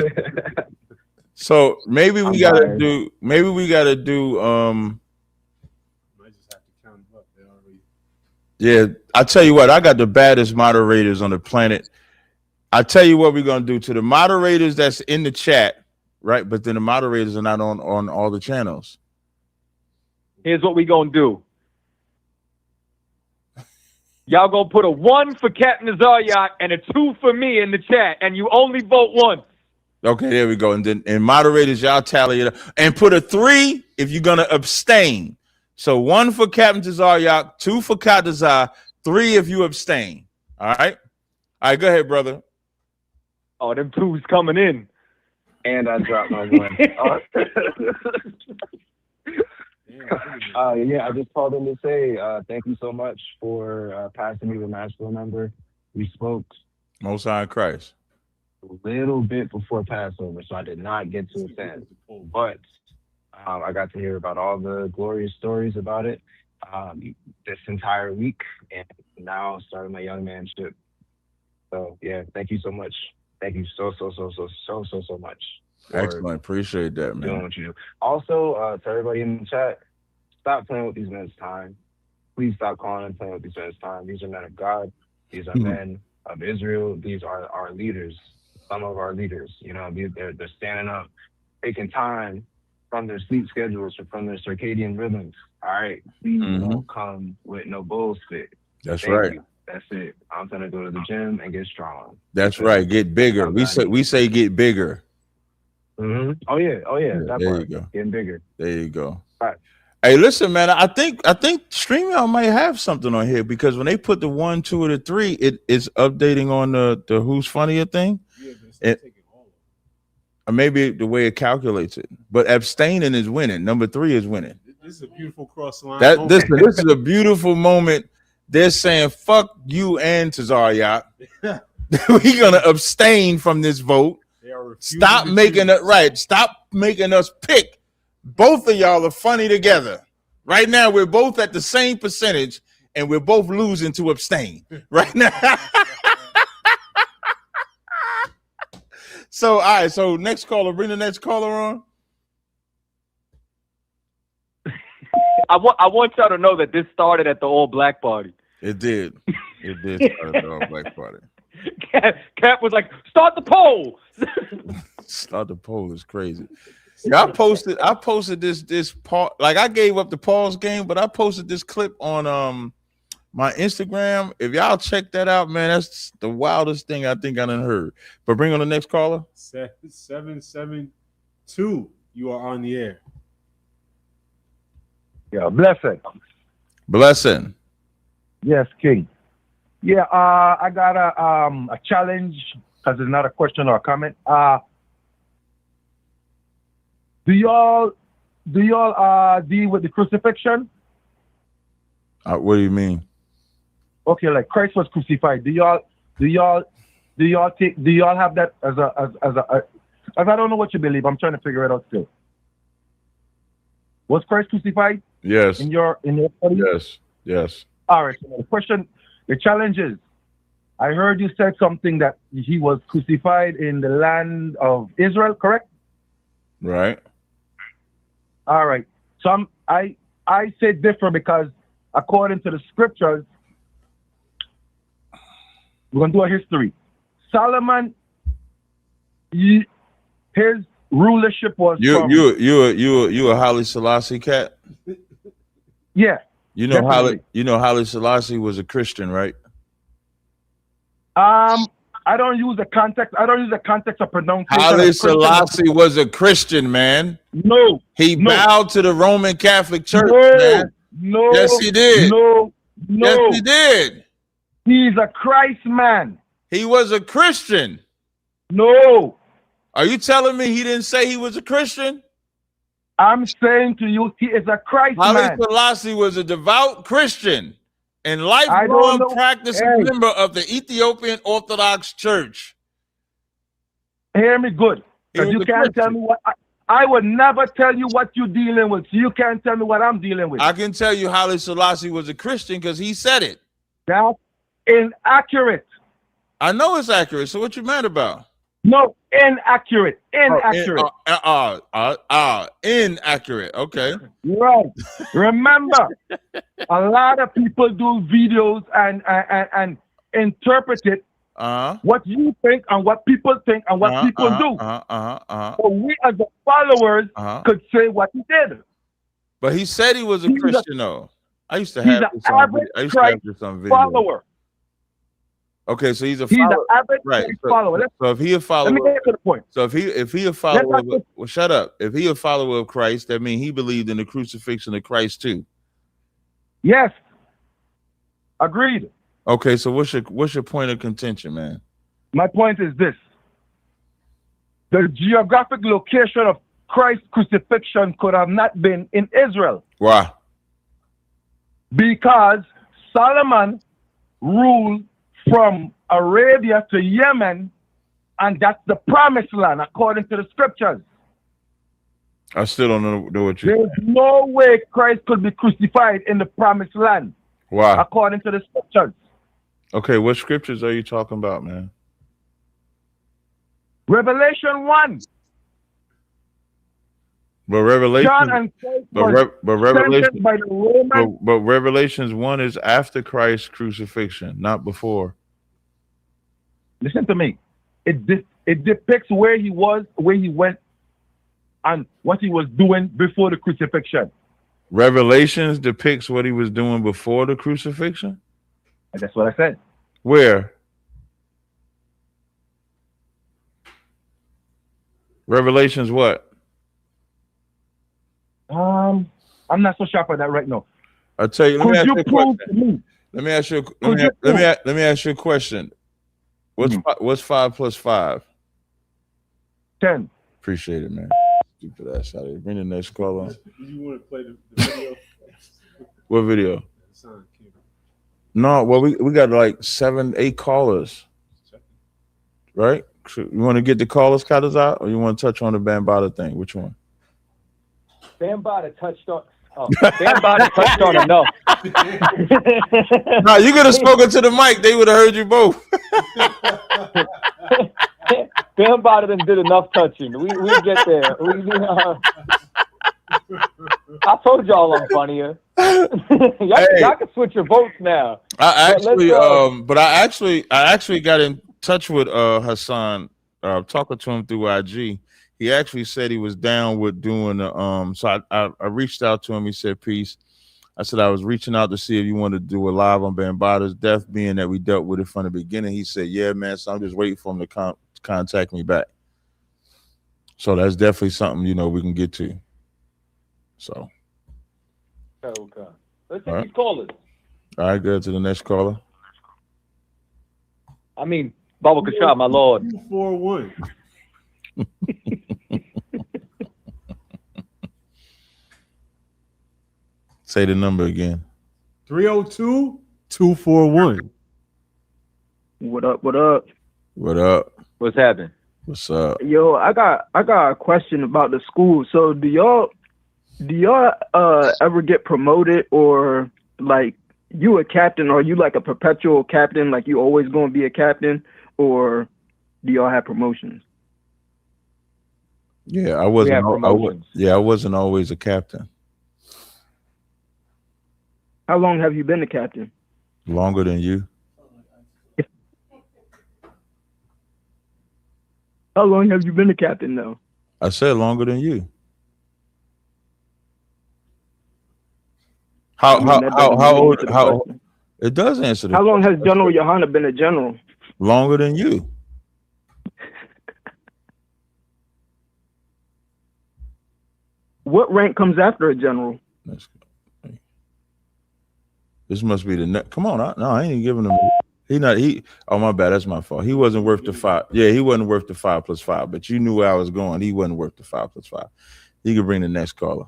So maybe we gotta do.
Might just have to count them up. They already.
Yeah, I tell you what, I got the baddest moderators on the planet. I tell you what we're gonna do to the moderators that's in the chat, right? But then the moderators are not on all the channels.
Here's what we gonna do. Y'all gonna put a 1 for Captain Zaryak and a 2 for me in the chat, and you only vote 1.
Okay, there we go. And then moderators, y'all tally it up and put a 3 if you're gonna abstain. So 1 for Captain Zaryak, 2 for Kadazar, 3 if you abstain. All right. All right, go ahead, brother.
Oh, them 2's coming in.
And I dropped my 1. Yeah, I just called in to say thank you so much for passing me the national number. We spoke
Most High Christ
a little bit before Passover, so I did not get to attend. But I got to hear about all the glorious stories about it this entire week, and now starting my young manship. So yeah, thank you so much. Thank you so much.
Excellent. Appreciate that, man.
Doing what you do. Also, to everybody in the chat, stop playing with these men's time. Please stop calling and playing with these men's time. These are men of God. These are men of Israel. These are our leaders. Some of our leaders. You know, they're standing up, taking time from their sleep schedules or from their circadian rhythms. All right, please don't come with no bullshit.
That's
Thank
right.
you. That's it. I'm gonna go to the gym and get strong.
That's right. Get bigger. We say get bigger.
Oh yeah. That
there
part.
you go.
Getting bigger.
There you go.
All right.
Hey, listen, man. I think StreamYard might have something on here because when they put the 1, 2, or the 3, it is updating on the Who's Funnier thing. Or maybe the way it calculates it. But abstaining is winning. Number 3 is winning.
This is a beautiful cross line.
This is a beautiful moment. They're saying fuck you and Tazaryak. We're gonna abstain from this vote. Stop making it right. Stop making us pick. Both of y'all are funny together. Right now, we're both at the same percentage, and we're both losing to abstain. Right now. So, all right. So, next caller, bring the next caller on.
I want y'all to know that this started at the All Black Party.
It did. It did start at the All Black Party.
Cap was like, "Start the poll."
Start the poll is crazy. Yeah, I posted this part. Like I gave up the pause game, but I posted this clip on my Instagram. If y'all check that out, man, that's the wildest thing I think I done heard. But bring on the next caller.
772. You are on the air.
Yeah, blessing. Yes, King. Yeah, I got a challenge because it's not a question or a comment. Do y'all deal with the crucifixion?
What do you mean?
Okay, like Christ was crucified. Do y'all have that as I don't know what you believe. I'm trying to figure it out still. Was Christ crucified?
Yes.
In your study?
Yes.
All right. So the challenge is, I heard you said something that he was crucified in the land of Israel, correct?
Right.
All right. So I say different because according to the scriptures, we're gonna do a history. Solomon, his rulership was
you a Haile Selassie cat?
Yeah.
You know Haile Selassie was a Christian, right?
I don't use the context. I don't use the context of pronunciation.
Haile Selassie was a Christian, man.
No.
He bowed to the Roman Catholic Church, man.
No.
Yes, he did.
No.
Yes, he did.
He's a Christ man.
He was a Christian.
No.
Are you telling me he didn't say he was a Christian?
I'm saying to you, he is a Christ man.
Haile Selassie was a devout Christian and lifelong practicing member of the Ethiopian Orthodox Church.
Hear me good. Because you can't tell me what I would never tell you what you're dealing with. So you can't tell me what I'm dealing with.
I can tell you Haile Selassie was a Christian because he said it.
That's inaccurate.
I know it's accurate. So what you mad about?
No, inaccurate. Inaccurate.
Inaccurate. Okay.
Right. Remember, a lot of people do videos and interpret it what you think and what people think and what people do. So we as the followers could say what he did.
But he said he was a Christian, though. I used to
He's
have
an
this on
average
video. I used to have
Christ
this on video.
follower.
Okay, so he's
An
follower.
average
Right.
Christ follower.
So if he a follower,
Let me get to the point.
so if he a follower, well, shut up. If he a follower of Christ, that means he believed in the crucifixion of Christ too.
Yes. Agreed.
Okay, so what's your point of contention, man?
My point is this. The geographic location of Christ's crucifixion could have not been in Israel.
Why?
Because Solomon ruled from Arabia to Yemen, and that's the promised land according to the scriptures.
I still don't know what you.
There's no way Christ could be crucified in the promised land.
Why?
According to the scriptures.
Okay, what scriptures are you talking about, man?
Revelation 1.
But Revelation,
John and Christ
but
was
Revelation,
sentenced by the Roman.
but Revelations 1 is after Christ's crucifixion, not before.
Listen to me. It depicts where he was, where he went, and what he was doing before the crucifixion.
Revelations depicts what he was doing before the crucifixion?
And that's what I said.
Where? Revelations what?
I'm not so sure for that right now.
I'll tell you. Let me ask you a question.
Let
me ask you. Let me ask you a question. What's 5 plus 5?
10.
Appreciate it, man. Stupid ass out of here. Bring the next caller.
Do you want to play the video?
What video?
It's on camera.
No, well, we got like 7, 8 callers, right? So you want to get the callers cutters out, or you want to touch on the Bambaata thing? Which one?
Bambaata touched on. Oh, Bambaata touched on enough.
No, you could have spoken to the mic. They would have heard you both.
Bambaata done did enough touching. We get there. I told y'all I'm funnier. y'all can switch your votes now.
I actually got in touch with Hassan, talking to him through IG. He actually said he was down with doing the so I reached out to him. He said, peace. I said I was reaching out to see if you wanted to do a live on Bambaata's death, being that we dealt with it from the beginning. He said, yeah, man, so I'm just waiting for him to contact me back. So that's definitely something, we can get to. So
okay. Let's take these callers.
All right, good. To the next caller.
I mean, Baba Kashab, my lord.
241.
Say the number again.
302-241.
What up? What up?
What up?
What's happening?
What's up?
Yo, I got a question about the school. So do y'all ever get promoted, or like you a captain, or you like a perpetual captain, like you always gonna be a captain, or do y'all have promotions?
Yeah, I wasn't always a captain.
How long have you been a captain?
Longer than you.
How long have you been a captain though?
I said longer than you. How old? It does answer the
How long
question.
has General Yohana been a general?
Longer than you.
What rank comes after a general?
This must be the next. Come on, I ain't giving him. Oh, my bad. That's my fault. He wasn't worth the 5. Yeah, he wasn't worth the 5 plus 5. But you knew where I was going. He wasn't worth the 5 plus 5. You can bring the next caller.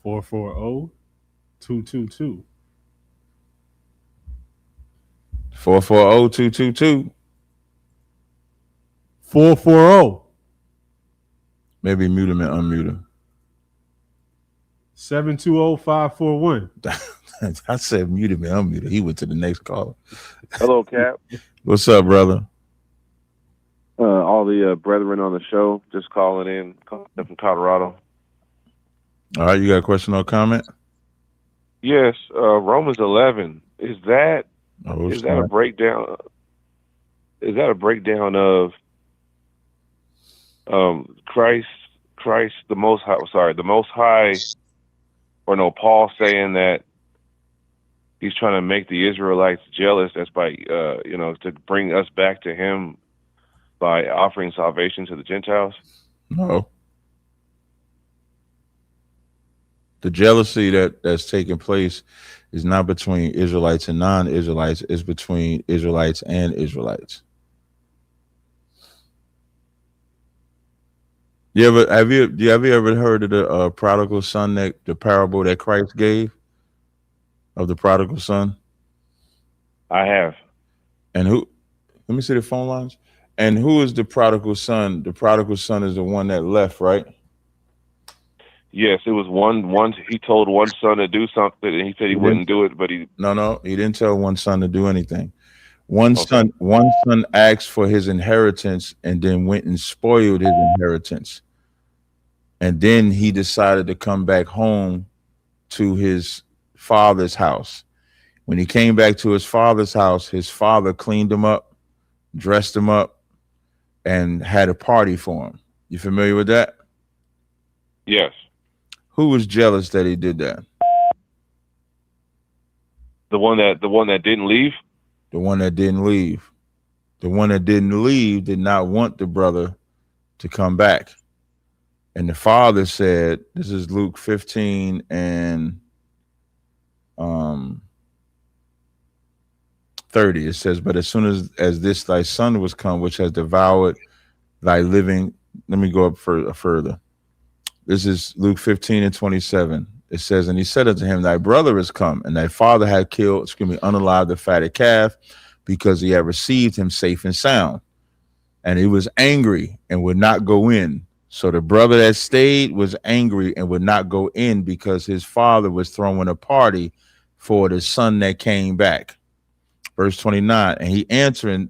440-222.
440-222.
440.
Maybe mute him and unmute him.
720-541.
I said mute him and unmute him. He went to the next caller.
Hello, Cap.
What's up, brother?
All the brethren on the show, just calling in from Colorado.
All right, you got a question or comment?
Yes, Romans 11. Is that a breakdown? Is that a breakdown of Christ, the Most High? Sorry, the Most High or no, Paul saying that he's trying to make the Israelites jealous. That's by, to bring us back to him by offering salvation to the Gentiles?
No. The jealousy that's taking place is not between Israelites and non-Israelites. It's between Israelites and Israelites. Have you ever heard of the prodigal son, the parable that Christ gave of the prodigal son?
I have.
And who? Let me see the phone lines. And who is the prodigal son? The prodigal son is the one that left, right?
Yes, it was one. He told one son to do something, and he said he wouldn't do it, but he.
No, he didn't tell one son to do anything. One son asked for his inheritance and then went and spoiled his inheritance. And then he decided to come back home to his father's house. When he came back to his father's house, his father cleaned him up, dressed him up, and had a party for him. You familiar with that?
Yes.
Who was jealous that he did that?
The one that didn't leave?
The one that didn't leave. The one that didn't leave did not want the brother to come back. And the father said, this is Luke 15 and 30. It says, but as soon as this thy son was come, which has devoured thy living. Let me go up further. This is Luke 15 and 27. It says, and he said unto him, thy brother is come, and thy father had killed, unalive the fatted calf, because he had received him safe and sound. And he was angry and would not go in. So the brother that stayed was angry and would not go in because his father was throwing a party for the son that came back. Verse 29, and he answering,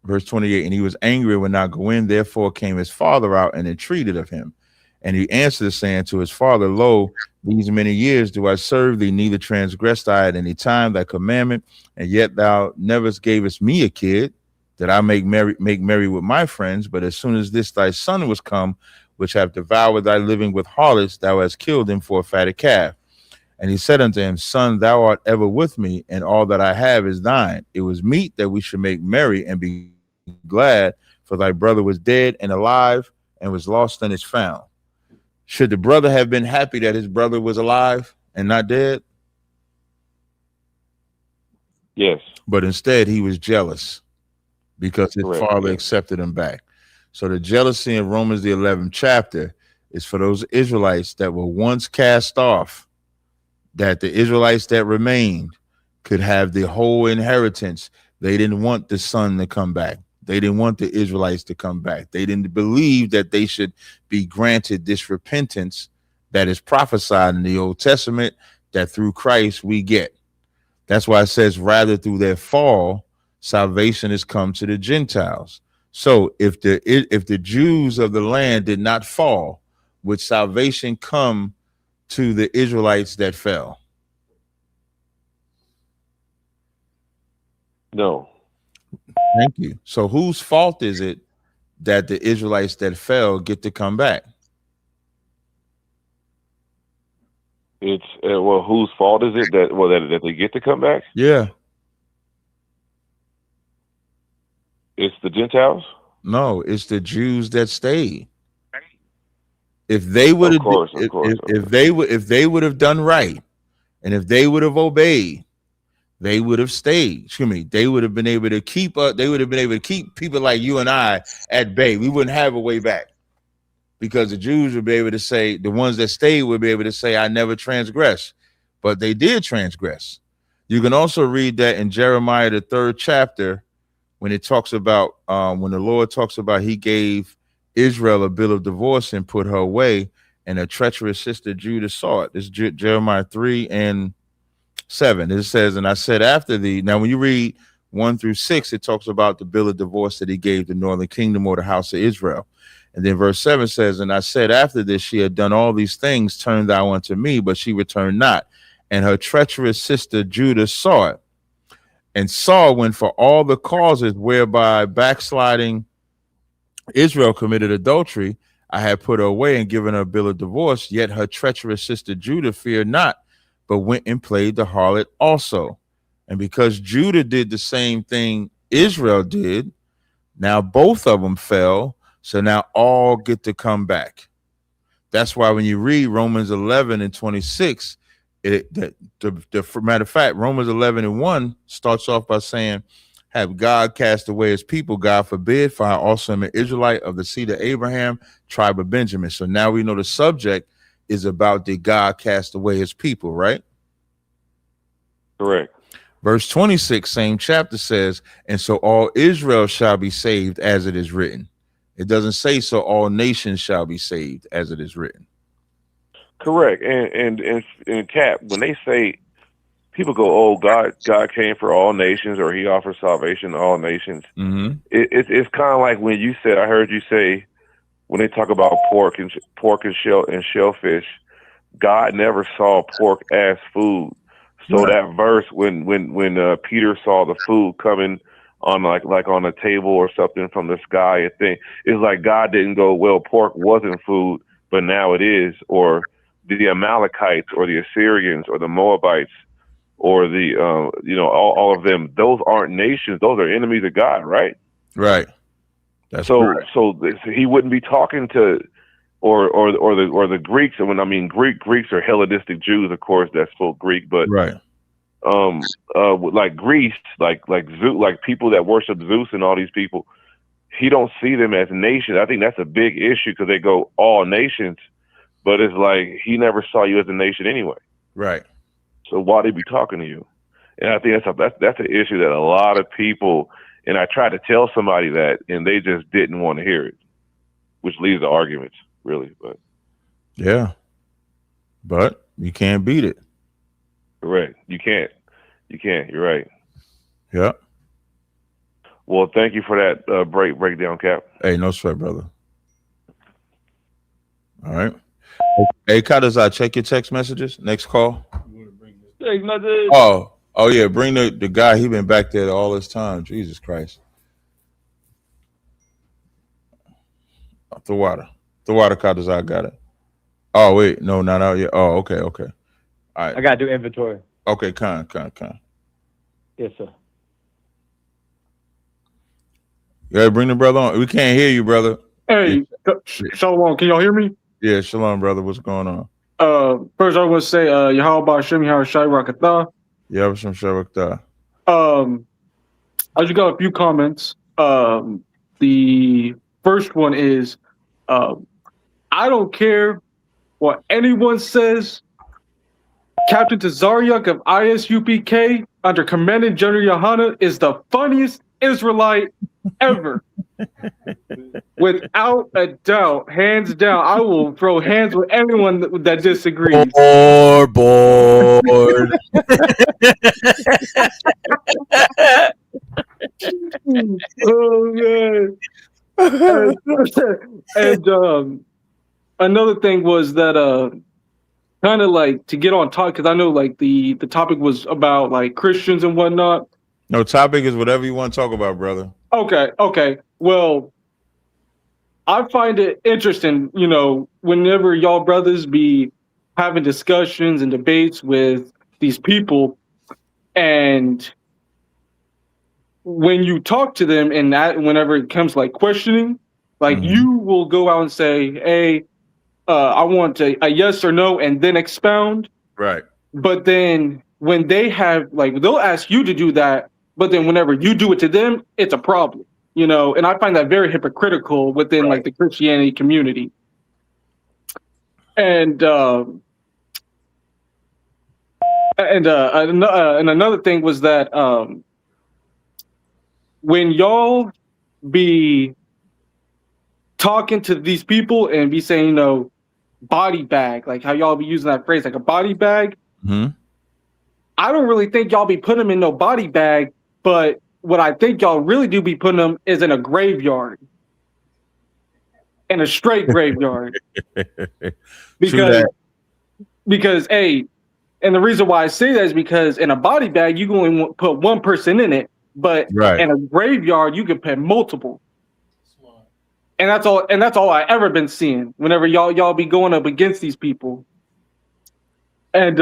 verse 28, and he was angry and would not go in. Therefore came his father out and entreated of him. And he answered, saying to his father, lo, these many years do I serve thee, neither transgressed I at any time thy commandment, and yet thou never gavest me a kid, that I make merry with my friends. But as soon as this thy son was come, which have devoured thy living with harlots, thou hast killed him for a fatted calf. And he said unto him, son, thou art ever with me, and all that I have is thine. It was meet that we should make merry and be glad, for thy brother was dead and alive, and was lost and is found. Should the brother have been happy that his brother was alive and not dead?
Yes.
But instead he was jealous because his father accepted him back. So the jealousy in Romans, the 11th chapter, is for those Israelites that were once cast off, that the Israelites that remained could have the whole inheritance. They didn't want the son to come back. They didn't want the Israelites to come back. They didn't believe that they should be granted this repentance that is prophesied in the Old Testament, that through Christ we get. That's why it says, rather through their fall, salvation has come to the Gentiles. So if the Jews of the land did not fall, would salvation come to the Israelites that fell?
No.
Thank you. So whose fault is it that the Israelites that fell get to come back?
It's whose fault is it that they get to come back?
Yeah.
It's the Gentiles?
No, it's the Jews that stayed. If they would have, if they would have done right, and if they would have obeyed, they would have stayed. Excuse me. They would have been able to keep up. They would have been able to keep people like you and I at bay. We wouldn't have a way back, because the Jews would be able to say, the ones that stayed would be able to say, I never transgressed, but they did transgress. You can also read that in Jeremiah, the 3rd chapter, when it talks about when the Lord talks about he gave Israel a bill of divorce and put her away, and her treacherous sister Judah saw it. This is Jeremiah 3 and 7. It says, and I said after thee. Now, when you read 1 through 6, it talks about the bill of divorce that he gave the northern kingdom or the house of Israel. And then verse 7 says, and I said after this, she had done all these things, turn thou unto me, but she returned not. And her treacherous sister Judah saw it, and saw when for all the causes whereby backsliding Israel committed adultery, I had put her away and given her a bill of divorce, yet her treacherous sister Judah feared not, but went and played the harlot also. And because Judah did the same thing Israel did, now both of them fell, so now all get to come back. That's why when you read Romans 11 and 26, the matter of fact, Romans 11 and 1 starts off by saying, have God cast away his people? God forbid, for I also am an Israelite of the seed of Abraham, tribe of Benjamin. So now we know the subject is about, did God cast away his people, right?
Correct.
Verse 26, same chapter says, and so all Israel shall be saved as it is written. It doesn't say so all nations shall be saved as it is written. Correct.
And Cap, when they say, people go, oh, God came for all nations, or he offers salvation to all nations.
Mm-hmm.
It's kind of like when you said, I heard you say, when they talk about pork and shellfish, God never saw pork as food. So that verse, when Peter saw the food coming on like on a table or something from the sky, I think it's like God didn't go, well, pork wasn't food, but now it is. Or the Amalekites or the Assyrians or the Moabites or the all of them, those aren't nations, those are enemies of God, right?
Right. That's
so
correct.
So he wouldn't be talking to or the Greeks. And when I mean Greeks are Hellenistic Jews, of course, that spoke Greek, but
right.
Like Greece, like Zeus, like people that worship Zeus and all these people, he don't see them as nations. I think that's a big issue because they go all nations, but it's like he never saw you as a nation anyway.
Right.
So why'd he be talking to you? And I think that's an issue that a lot of people, and I tried to tell somebody that, and they just didn't want to hear it, which leads to arguments, really. But
yeah, but you can't beat it.
Correct. You can't. You're right.
Yeah.
Well, thank you for that breakdown, Cap.
Hey, no sweat, brother. All right. Hey, Kadazai, check your text messages. Next call. Oh yeah. Bring the guy. He been back there all this time. Jesus Christ. The water, Kadazai got it. Oh wait, no, not out yet. Oh, okay. All right.
I gotta do inventory.
Okay, con.
Yes, sir.
Yeah, bring the brother on. We can't hear you, brother.
Hey, Shalom. Can y'all hear me?
Yeah, shalom, brother. What's going on?
First I want to say, Yahweh Hashem, Yahweh Shai Rakatah.
Yeah, some Sharakta.
I just got a few comments. The first one is, I don't care what anyone says. Captain Tazariak of ISUPK under Commandant General Yohana is the funniest Israelite ever. Without a doubt, hands down, I will throw hands with anyone that disagrees.
Board.
Oh man. And another thing was that kind of like to get on top, because I know like the topic was about like Christians and whatnot.
No, topic is whatever you want to talk about, brother.
Okay. Well, I find it interesting, whenever y'all brothers be having discussions and debates with these people, and when you talk to them, and whenever it comes like questioning, like you will go out and say, hey, I want a yes or no, and then expound.
Right.
But then when they have, like, they'll ask you to do that, but then whenever you do it to them, it's a problem, and I find that very hypocritical within like the Christianity community. And another thing was that when y'all be talking to these people and be saying, body bag, like how y'all be using that phrase, like a body bag.
Mm-hmm.
I don't really think y'all be putting them in no body bag, but what I think y'all really do be putting them is in a graveyard, in a straight graveyard. because hey, and the reason why I say that is because in a body bag you can only put one person in it, but in a graveyard you can put multiple. and that's all I ever been seeing. Whenever y'all be going up against these people, and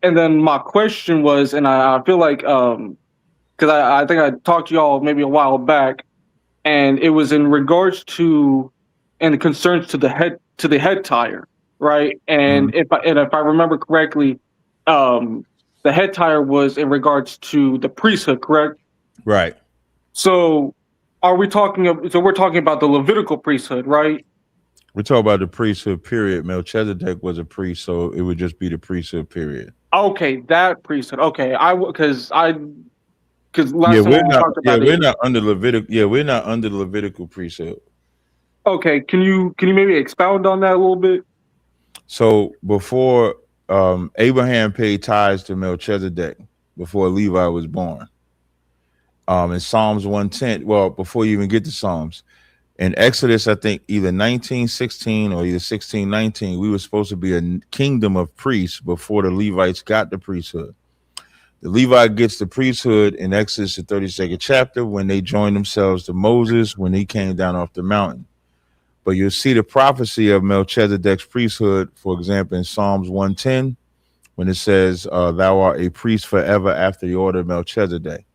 then my question was, and I feel like because I think I talked to y'all maybe a while back, and it was in regards to and the concerns to the head tire, right? And if I remember correctly, the head tire was in regards to the priesthood, correct?
Right.
So we're talking about the Levitical priesthood, right?
We're talking about the priesthood period. Melchizedek was a priest, so it would just be the priesthood period.
Okay, that priesthood. Okay, because last
Yeah,
time we talked about
we're not under Levitical. Yeah, we're not under the Levitical priesthood.
Okay, can you maybe expound on that a little bit?
So before Abraham paid tithes to Melchizedek, before Levi was born. In Psalms 110, well, before you even get to Psalms, in Exodus, I think either 19:16 or either 16:19, we were supposed to be a kingdom of priests before the Levites got the priesthood. The Levite gets the priesthood in Exodus, the 32nd chapter, when they joined themselves to Moses when he came down off the mountain. But you'll see the prophecy of Melchizedek's priesthood, for example, in Psalms 110, when it says, thou art a priest forever after the order of Melchizedek.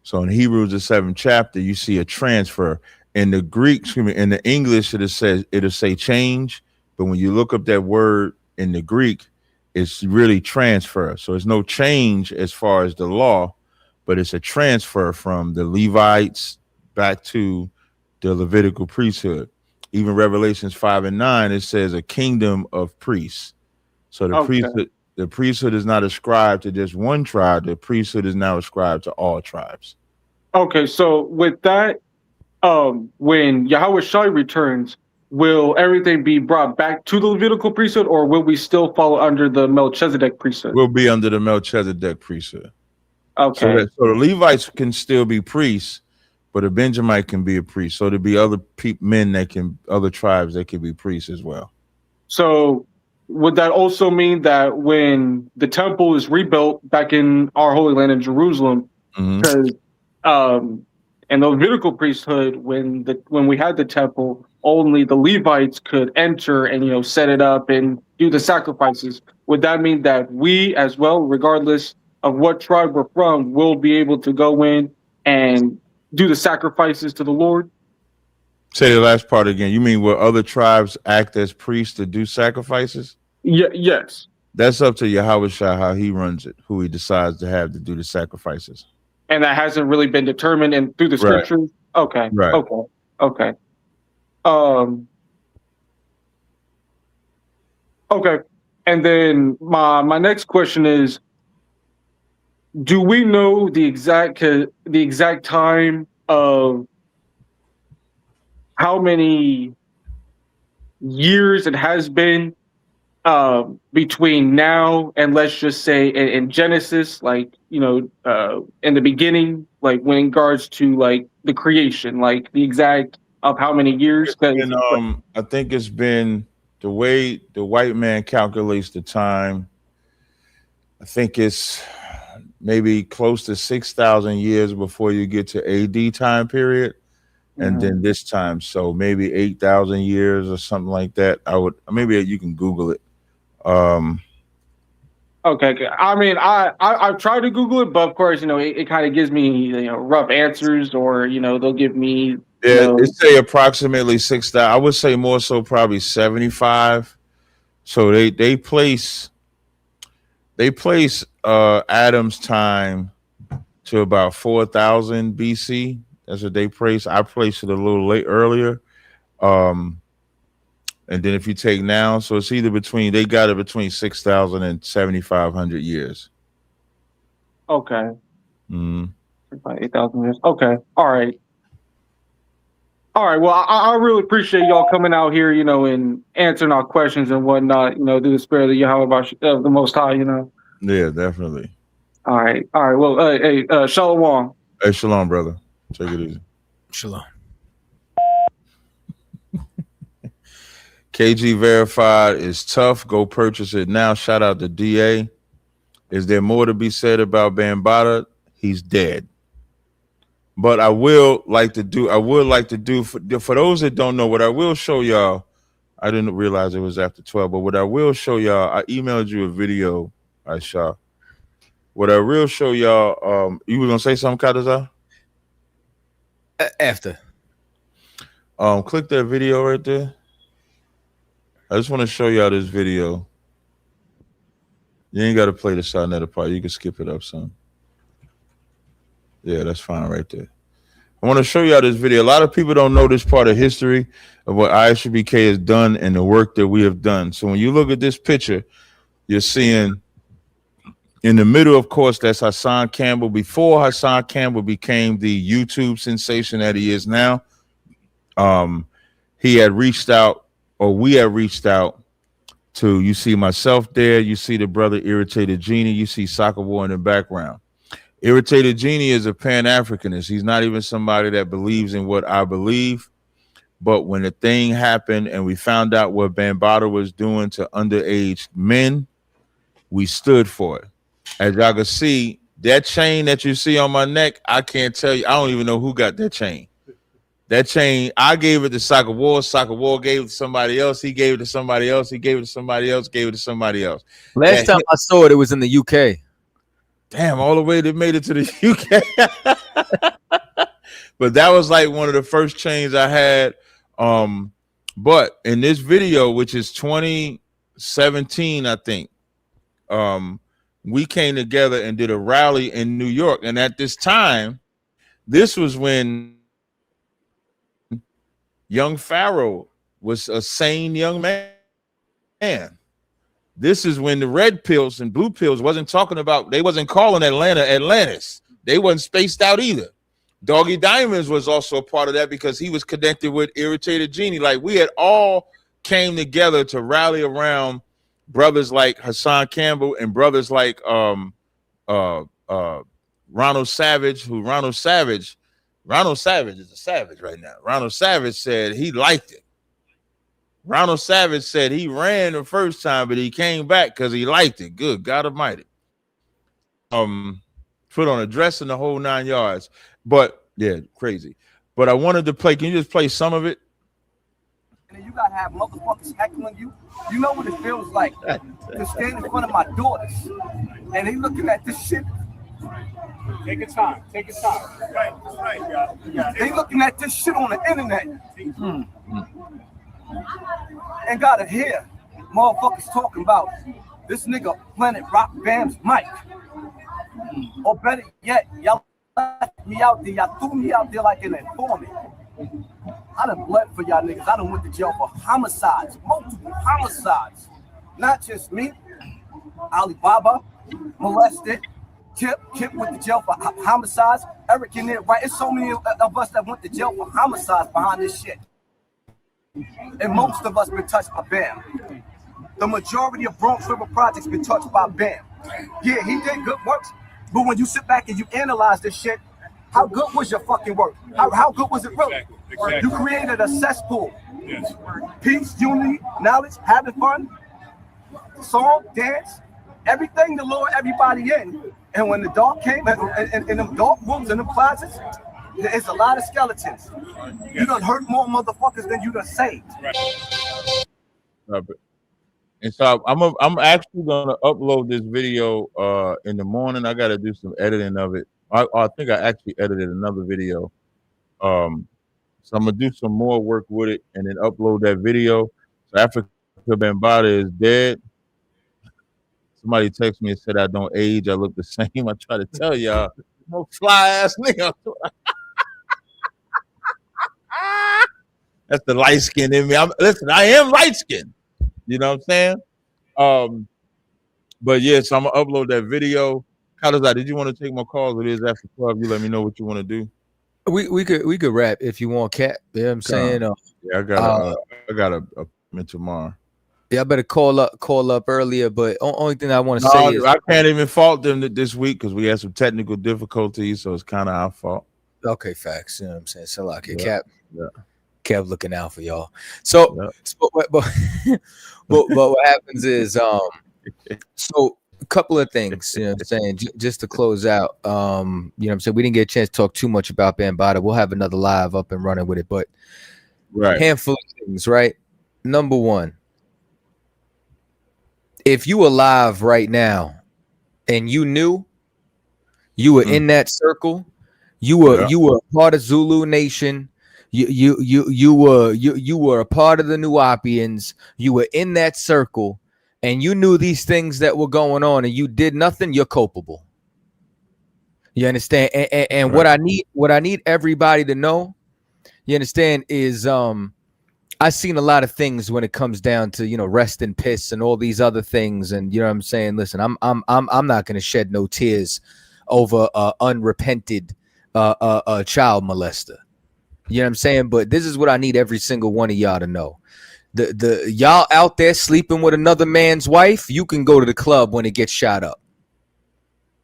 So in Hebrews, the 7th chapter, you see a transfer. In the Greek, in the English, it'll say change. But when you look up that word in the Greek, it's really transfer. So it's no change as far as the law, but it's a transfer from the Levites back to the Levitical priesthood. Even Revelations 5 and 9, it says a kingdom of priests. So the priesthood is not ascribed to just one tribe. The priesthood is now ascribed to all tribes.
Okay, so with that, when Yahweh Shai returns, will everything be brought back to the Levitical priesthood, or will we still fall under the Melchizedek priesthood?
We'll be under the Melchizedek priesthood.
Okay.
So the Levites can still be priests, but a Benjamite can be a priest. So there'll be other other tribes that can be priests as well. So
would that also mean that when the temple is rebuilt back in our Holy Land in Jerusalem, because in the Levitical priesthood, when we had the temple, only the Levites could enter and set it up and do the sacrifices. Would that mean that we as well, regardless of what tribe we're from, will be able to go in and do the sacrifices to the Lord?
Say the last part again. You mean will other tribes act as priests to do sacrifices?
Yes.
That's up to Yahweh Shai how he runs it, who he decides to have to do the sacrifices.
And that hasn't really been determined and through the scriptures? Okay.
Right.
Okay. Okay. And then my next question is, do we know the exact time of how many years it has been between now and, let's just say, in Genesis, in the beginning, like when in regards to like the creation, like the exact of how many years?
I think it's been the way the white man calculates the time. I think it's maybe close to 6,000 years before you get to AD time period. And then this time, so maybe 8,000 years or something like that. Maybe you can Google it.
Okay. I mean, I've tried to Google it, but of course, it kind of gives me rough answers, or they'll give me
it say approximately 6,000. I would say more so probably 75. So they place Adam's time to about 4,000 BC. That's what they place. I placed it a little earlier. And then if you take now, so it's either they got it between 6,000 and 7,500 years.
Okay. About 8,000 years. Okay. All right. Well, I really appreciate y'all coming out here, and answering our questions and whatnot, through the spirit of Yahweh of the Most High,
Yeah, definitely.
All right. Well, hey, Shalom.
Hey, shalom, brother. Take it easy.
Shalom.
KG Verified is tough. Go purchase it now. Shout out to DA. Is there more to be said about Bambaata? He's dead. But I would like to do for those that don't know, what I will show y'all. I didn't realize it was after 12, but what I will show y'all, I emailed you a video I shot. What I will show y'all, you were gonna say something, Kadaza?
After.
Click that video right there. I just want to show y'all this video. You ain't got to play the Sarnetta part. You can skip it up some. Yeah, that's fine right there. I want to show y'all this video. A lot of people don't know this part of history of what ISUBK has done and the work that we have done. So when you look at this picture, you're seeing in the middle, of course, that's Hassan Campbell. Before Hassan Campbell became the YouTube sensation that he is now, he had reached out, or we had reached out to, you see myself there, you see the brother Irritated Genie, you see Soccer War in the background. Irritated Genie is a Pan-Africanist. He's not even somebody that believes in what I believe. But when the thing happened and we found out what Bambaata was doing to underage men, we stood for it. As y'all can see, that chain that you see on my neck, I can't tell you. I don't even know who got that chain. That chain, I gave it to Soccer War. Soccer War gave it to somebody else. He gave it to somebody else. He gave it to somebody else. Gave it to somebody else.
Last time I saw it, it was in the UK.
Damn, all the way they made it to the UK. But that was like one of the first chains I had. But in this video, which is 2017, I think, we came together and did a rally in New York. And at this time, this was when young Pharaoh was a sane young man. This is when the red pills and blue pills wasn't talking about, they wasn't calling Atlanta Atlantis. They wasn't spaced out either. Doggy Diamonds was also a part of that because he was connected with Irritated Genie. Like we had all came together to rally around brothers like Hassan Campbell and brothers like Ronald Savage, Ronald Savage is a savage right now. Ronald Savage said he liked it. Ronald Savage said he ran the first time, but he came back because he liked it. Good God Almighty. Put on a dress in the whole 9 yards. But yeah, crazy. But I wanted to play. Can you just play some of it?
And you gotta have motherfuckers heckling you. You know what it feels like to stand in front of my daughters and they looking at this shit.
Take your time. Take your time. Right.
They looking at this shit on the internet. And gotta hear motherfuckers talking about this nigga Planet Rock Bam's mic. Or better yet, y'all left me out there, y'all threw me out there like an informant. I done bled for y'all niggas. I done went to jail for homicides, multiple homicides. Not just me, Alibaba, molested, Kip went to jail for homicides, Eric in there, right? It's so many of us that went to jail for homicides behind this shit. And most of us been touched by BAM. The majority of Bronx River projects been touched by BAM. Yeah, he did good work, but when you sit back and you analyze this shit, how good was your fucking work? How good was it really? Exactly. You created a cesspool. Yes. Peace, unity, knowledge, having fun, song, dance, everything to lure everybody in. And when the dark came, and in them dark rooms and them closets, there's a lot of skeletons. You done hurt more motherfuckers than you done saved.
And so I'm actually gonna upload this video in the morning. I gotta do some editing of it. I think I actually edited another video. So I'm gonna do some more work with it and then upload that video. So Afrika Bambaata is dead. Somebody texted me and said I don't age. I look the same. I try to tell y'all, no fly ass nigga. That's the light skin in me. Listen, I am light skinned. You know what I'm saying? But yeah, so I'm gonna upload that video. How does that? Did you want to take my calls? It is after 12. You let me know what you want to do.
We could rap if you want, Cap. You know what I'm saying?
Yeah, I got a appointment tomorrow.
Yeah, I better call up earlier. But only thing I want to say is
I can't even fault them this week because we had some technical difficulties, so it's kind of our fault.
Okay, facts. You know what I'm saying? So like,
Yeah.
Cap.
Yeah.
Kept looking out for y'all. So, but what happens is, so A couple of things, you know what I'm saying, just to close out. You know what I'm saying, we didn't get a chance to talk too much about Bambaataa. We'll have another live up and running with it, but handful of things, right? Number one, if you alive right now and you knew you were in that circle, you were a part of Zulu Nation, you were a part of the Nuapians, you were in that circle, and you knew these things that were going on and you did nothing, you're culpable. You understand? And what I need everybody to know, you understand, is I've seen a lot of things when it comes down to, you know, rest and piss and all these other things. And you know what I'm saying? Listen, I'm not gonna shed no tears over unrepented child molester. You know what I'm saying? But this is what I need every single one of y'all to know. The y'all out there sleeping with another man's wife, you can go to the club when it gets shot up.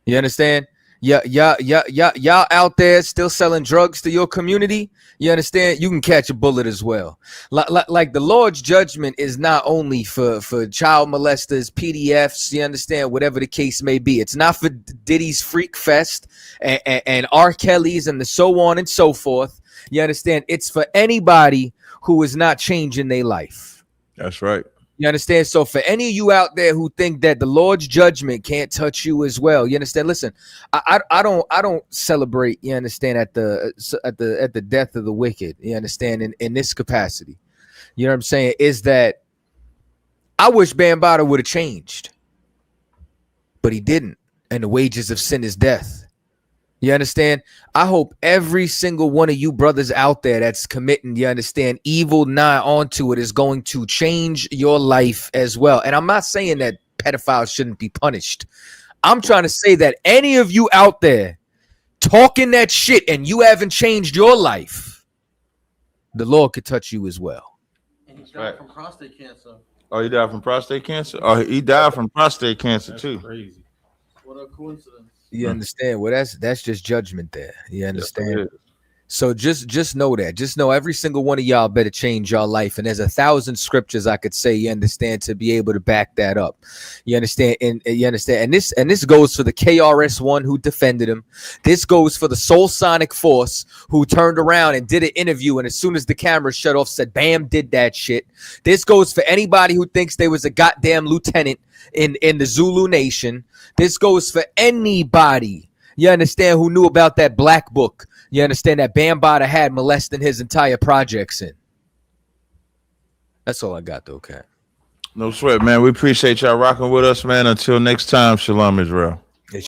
You understand? Y'all out there still selling drugs to your community. You understand? You can catch a bullet as well. Like the Lord's judgment is not only for child molesters, PDFs, you understand, whatever the case may be. It's not for Diddy's Freak Fest and R. Kelly's and the so on and so forth. You understand? It's for anybody who is not changing their life.
That's right.
You understand? So for any of you out there who think that the Lord's judgment can't touch you as well, you understand? Listen, I don't celebrate, you understand, at the death of the wicked, you understand, in this capacity. You know what I'm saying? Is that I wish Bambaataa would have changed, but he didn't. And the wages of sin is death. You understand? I hope every single one of you brothers out there that's committing, you understand, evil nigh onto it is going to change your life as well. And I'm not saying that pedophiles shouldn't be punished. I'm trying to say that any of you out there talking that shit and you haven't changed your life, the Lord could touch you as well.
And he died from prostate cancer.
Oh, he died from prostate cancer? Oh, he died from prostate cancer too.
Crazy.
What a coincidence.
You understand? Well, that's just judgment there. You understand? So just know that. Just know every single one of y'all better change your life. And there's 1,000 scriptures I could say, you understand, to be able to back that up. You understand? And you understand? And this goes for the KRS-One who defended him. This goes for the Soul Sonic Force who turned around and did an interview, and as soon as the camera shut off, said, "Bam did that shit." This goes for anybody who thinks they was a goddamn lieutenant in the Zulu Nation. This goes for anybody, you understand, who knew about that black book. You understand that Bambaataa had molesting his entire projects in. That's all I got though, Cat.
No sweat, man. We appreciate y'all rocking with us, man. Until next time, Shalom, Israel.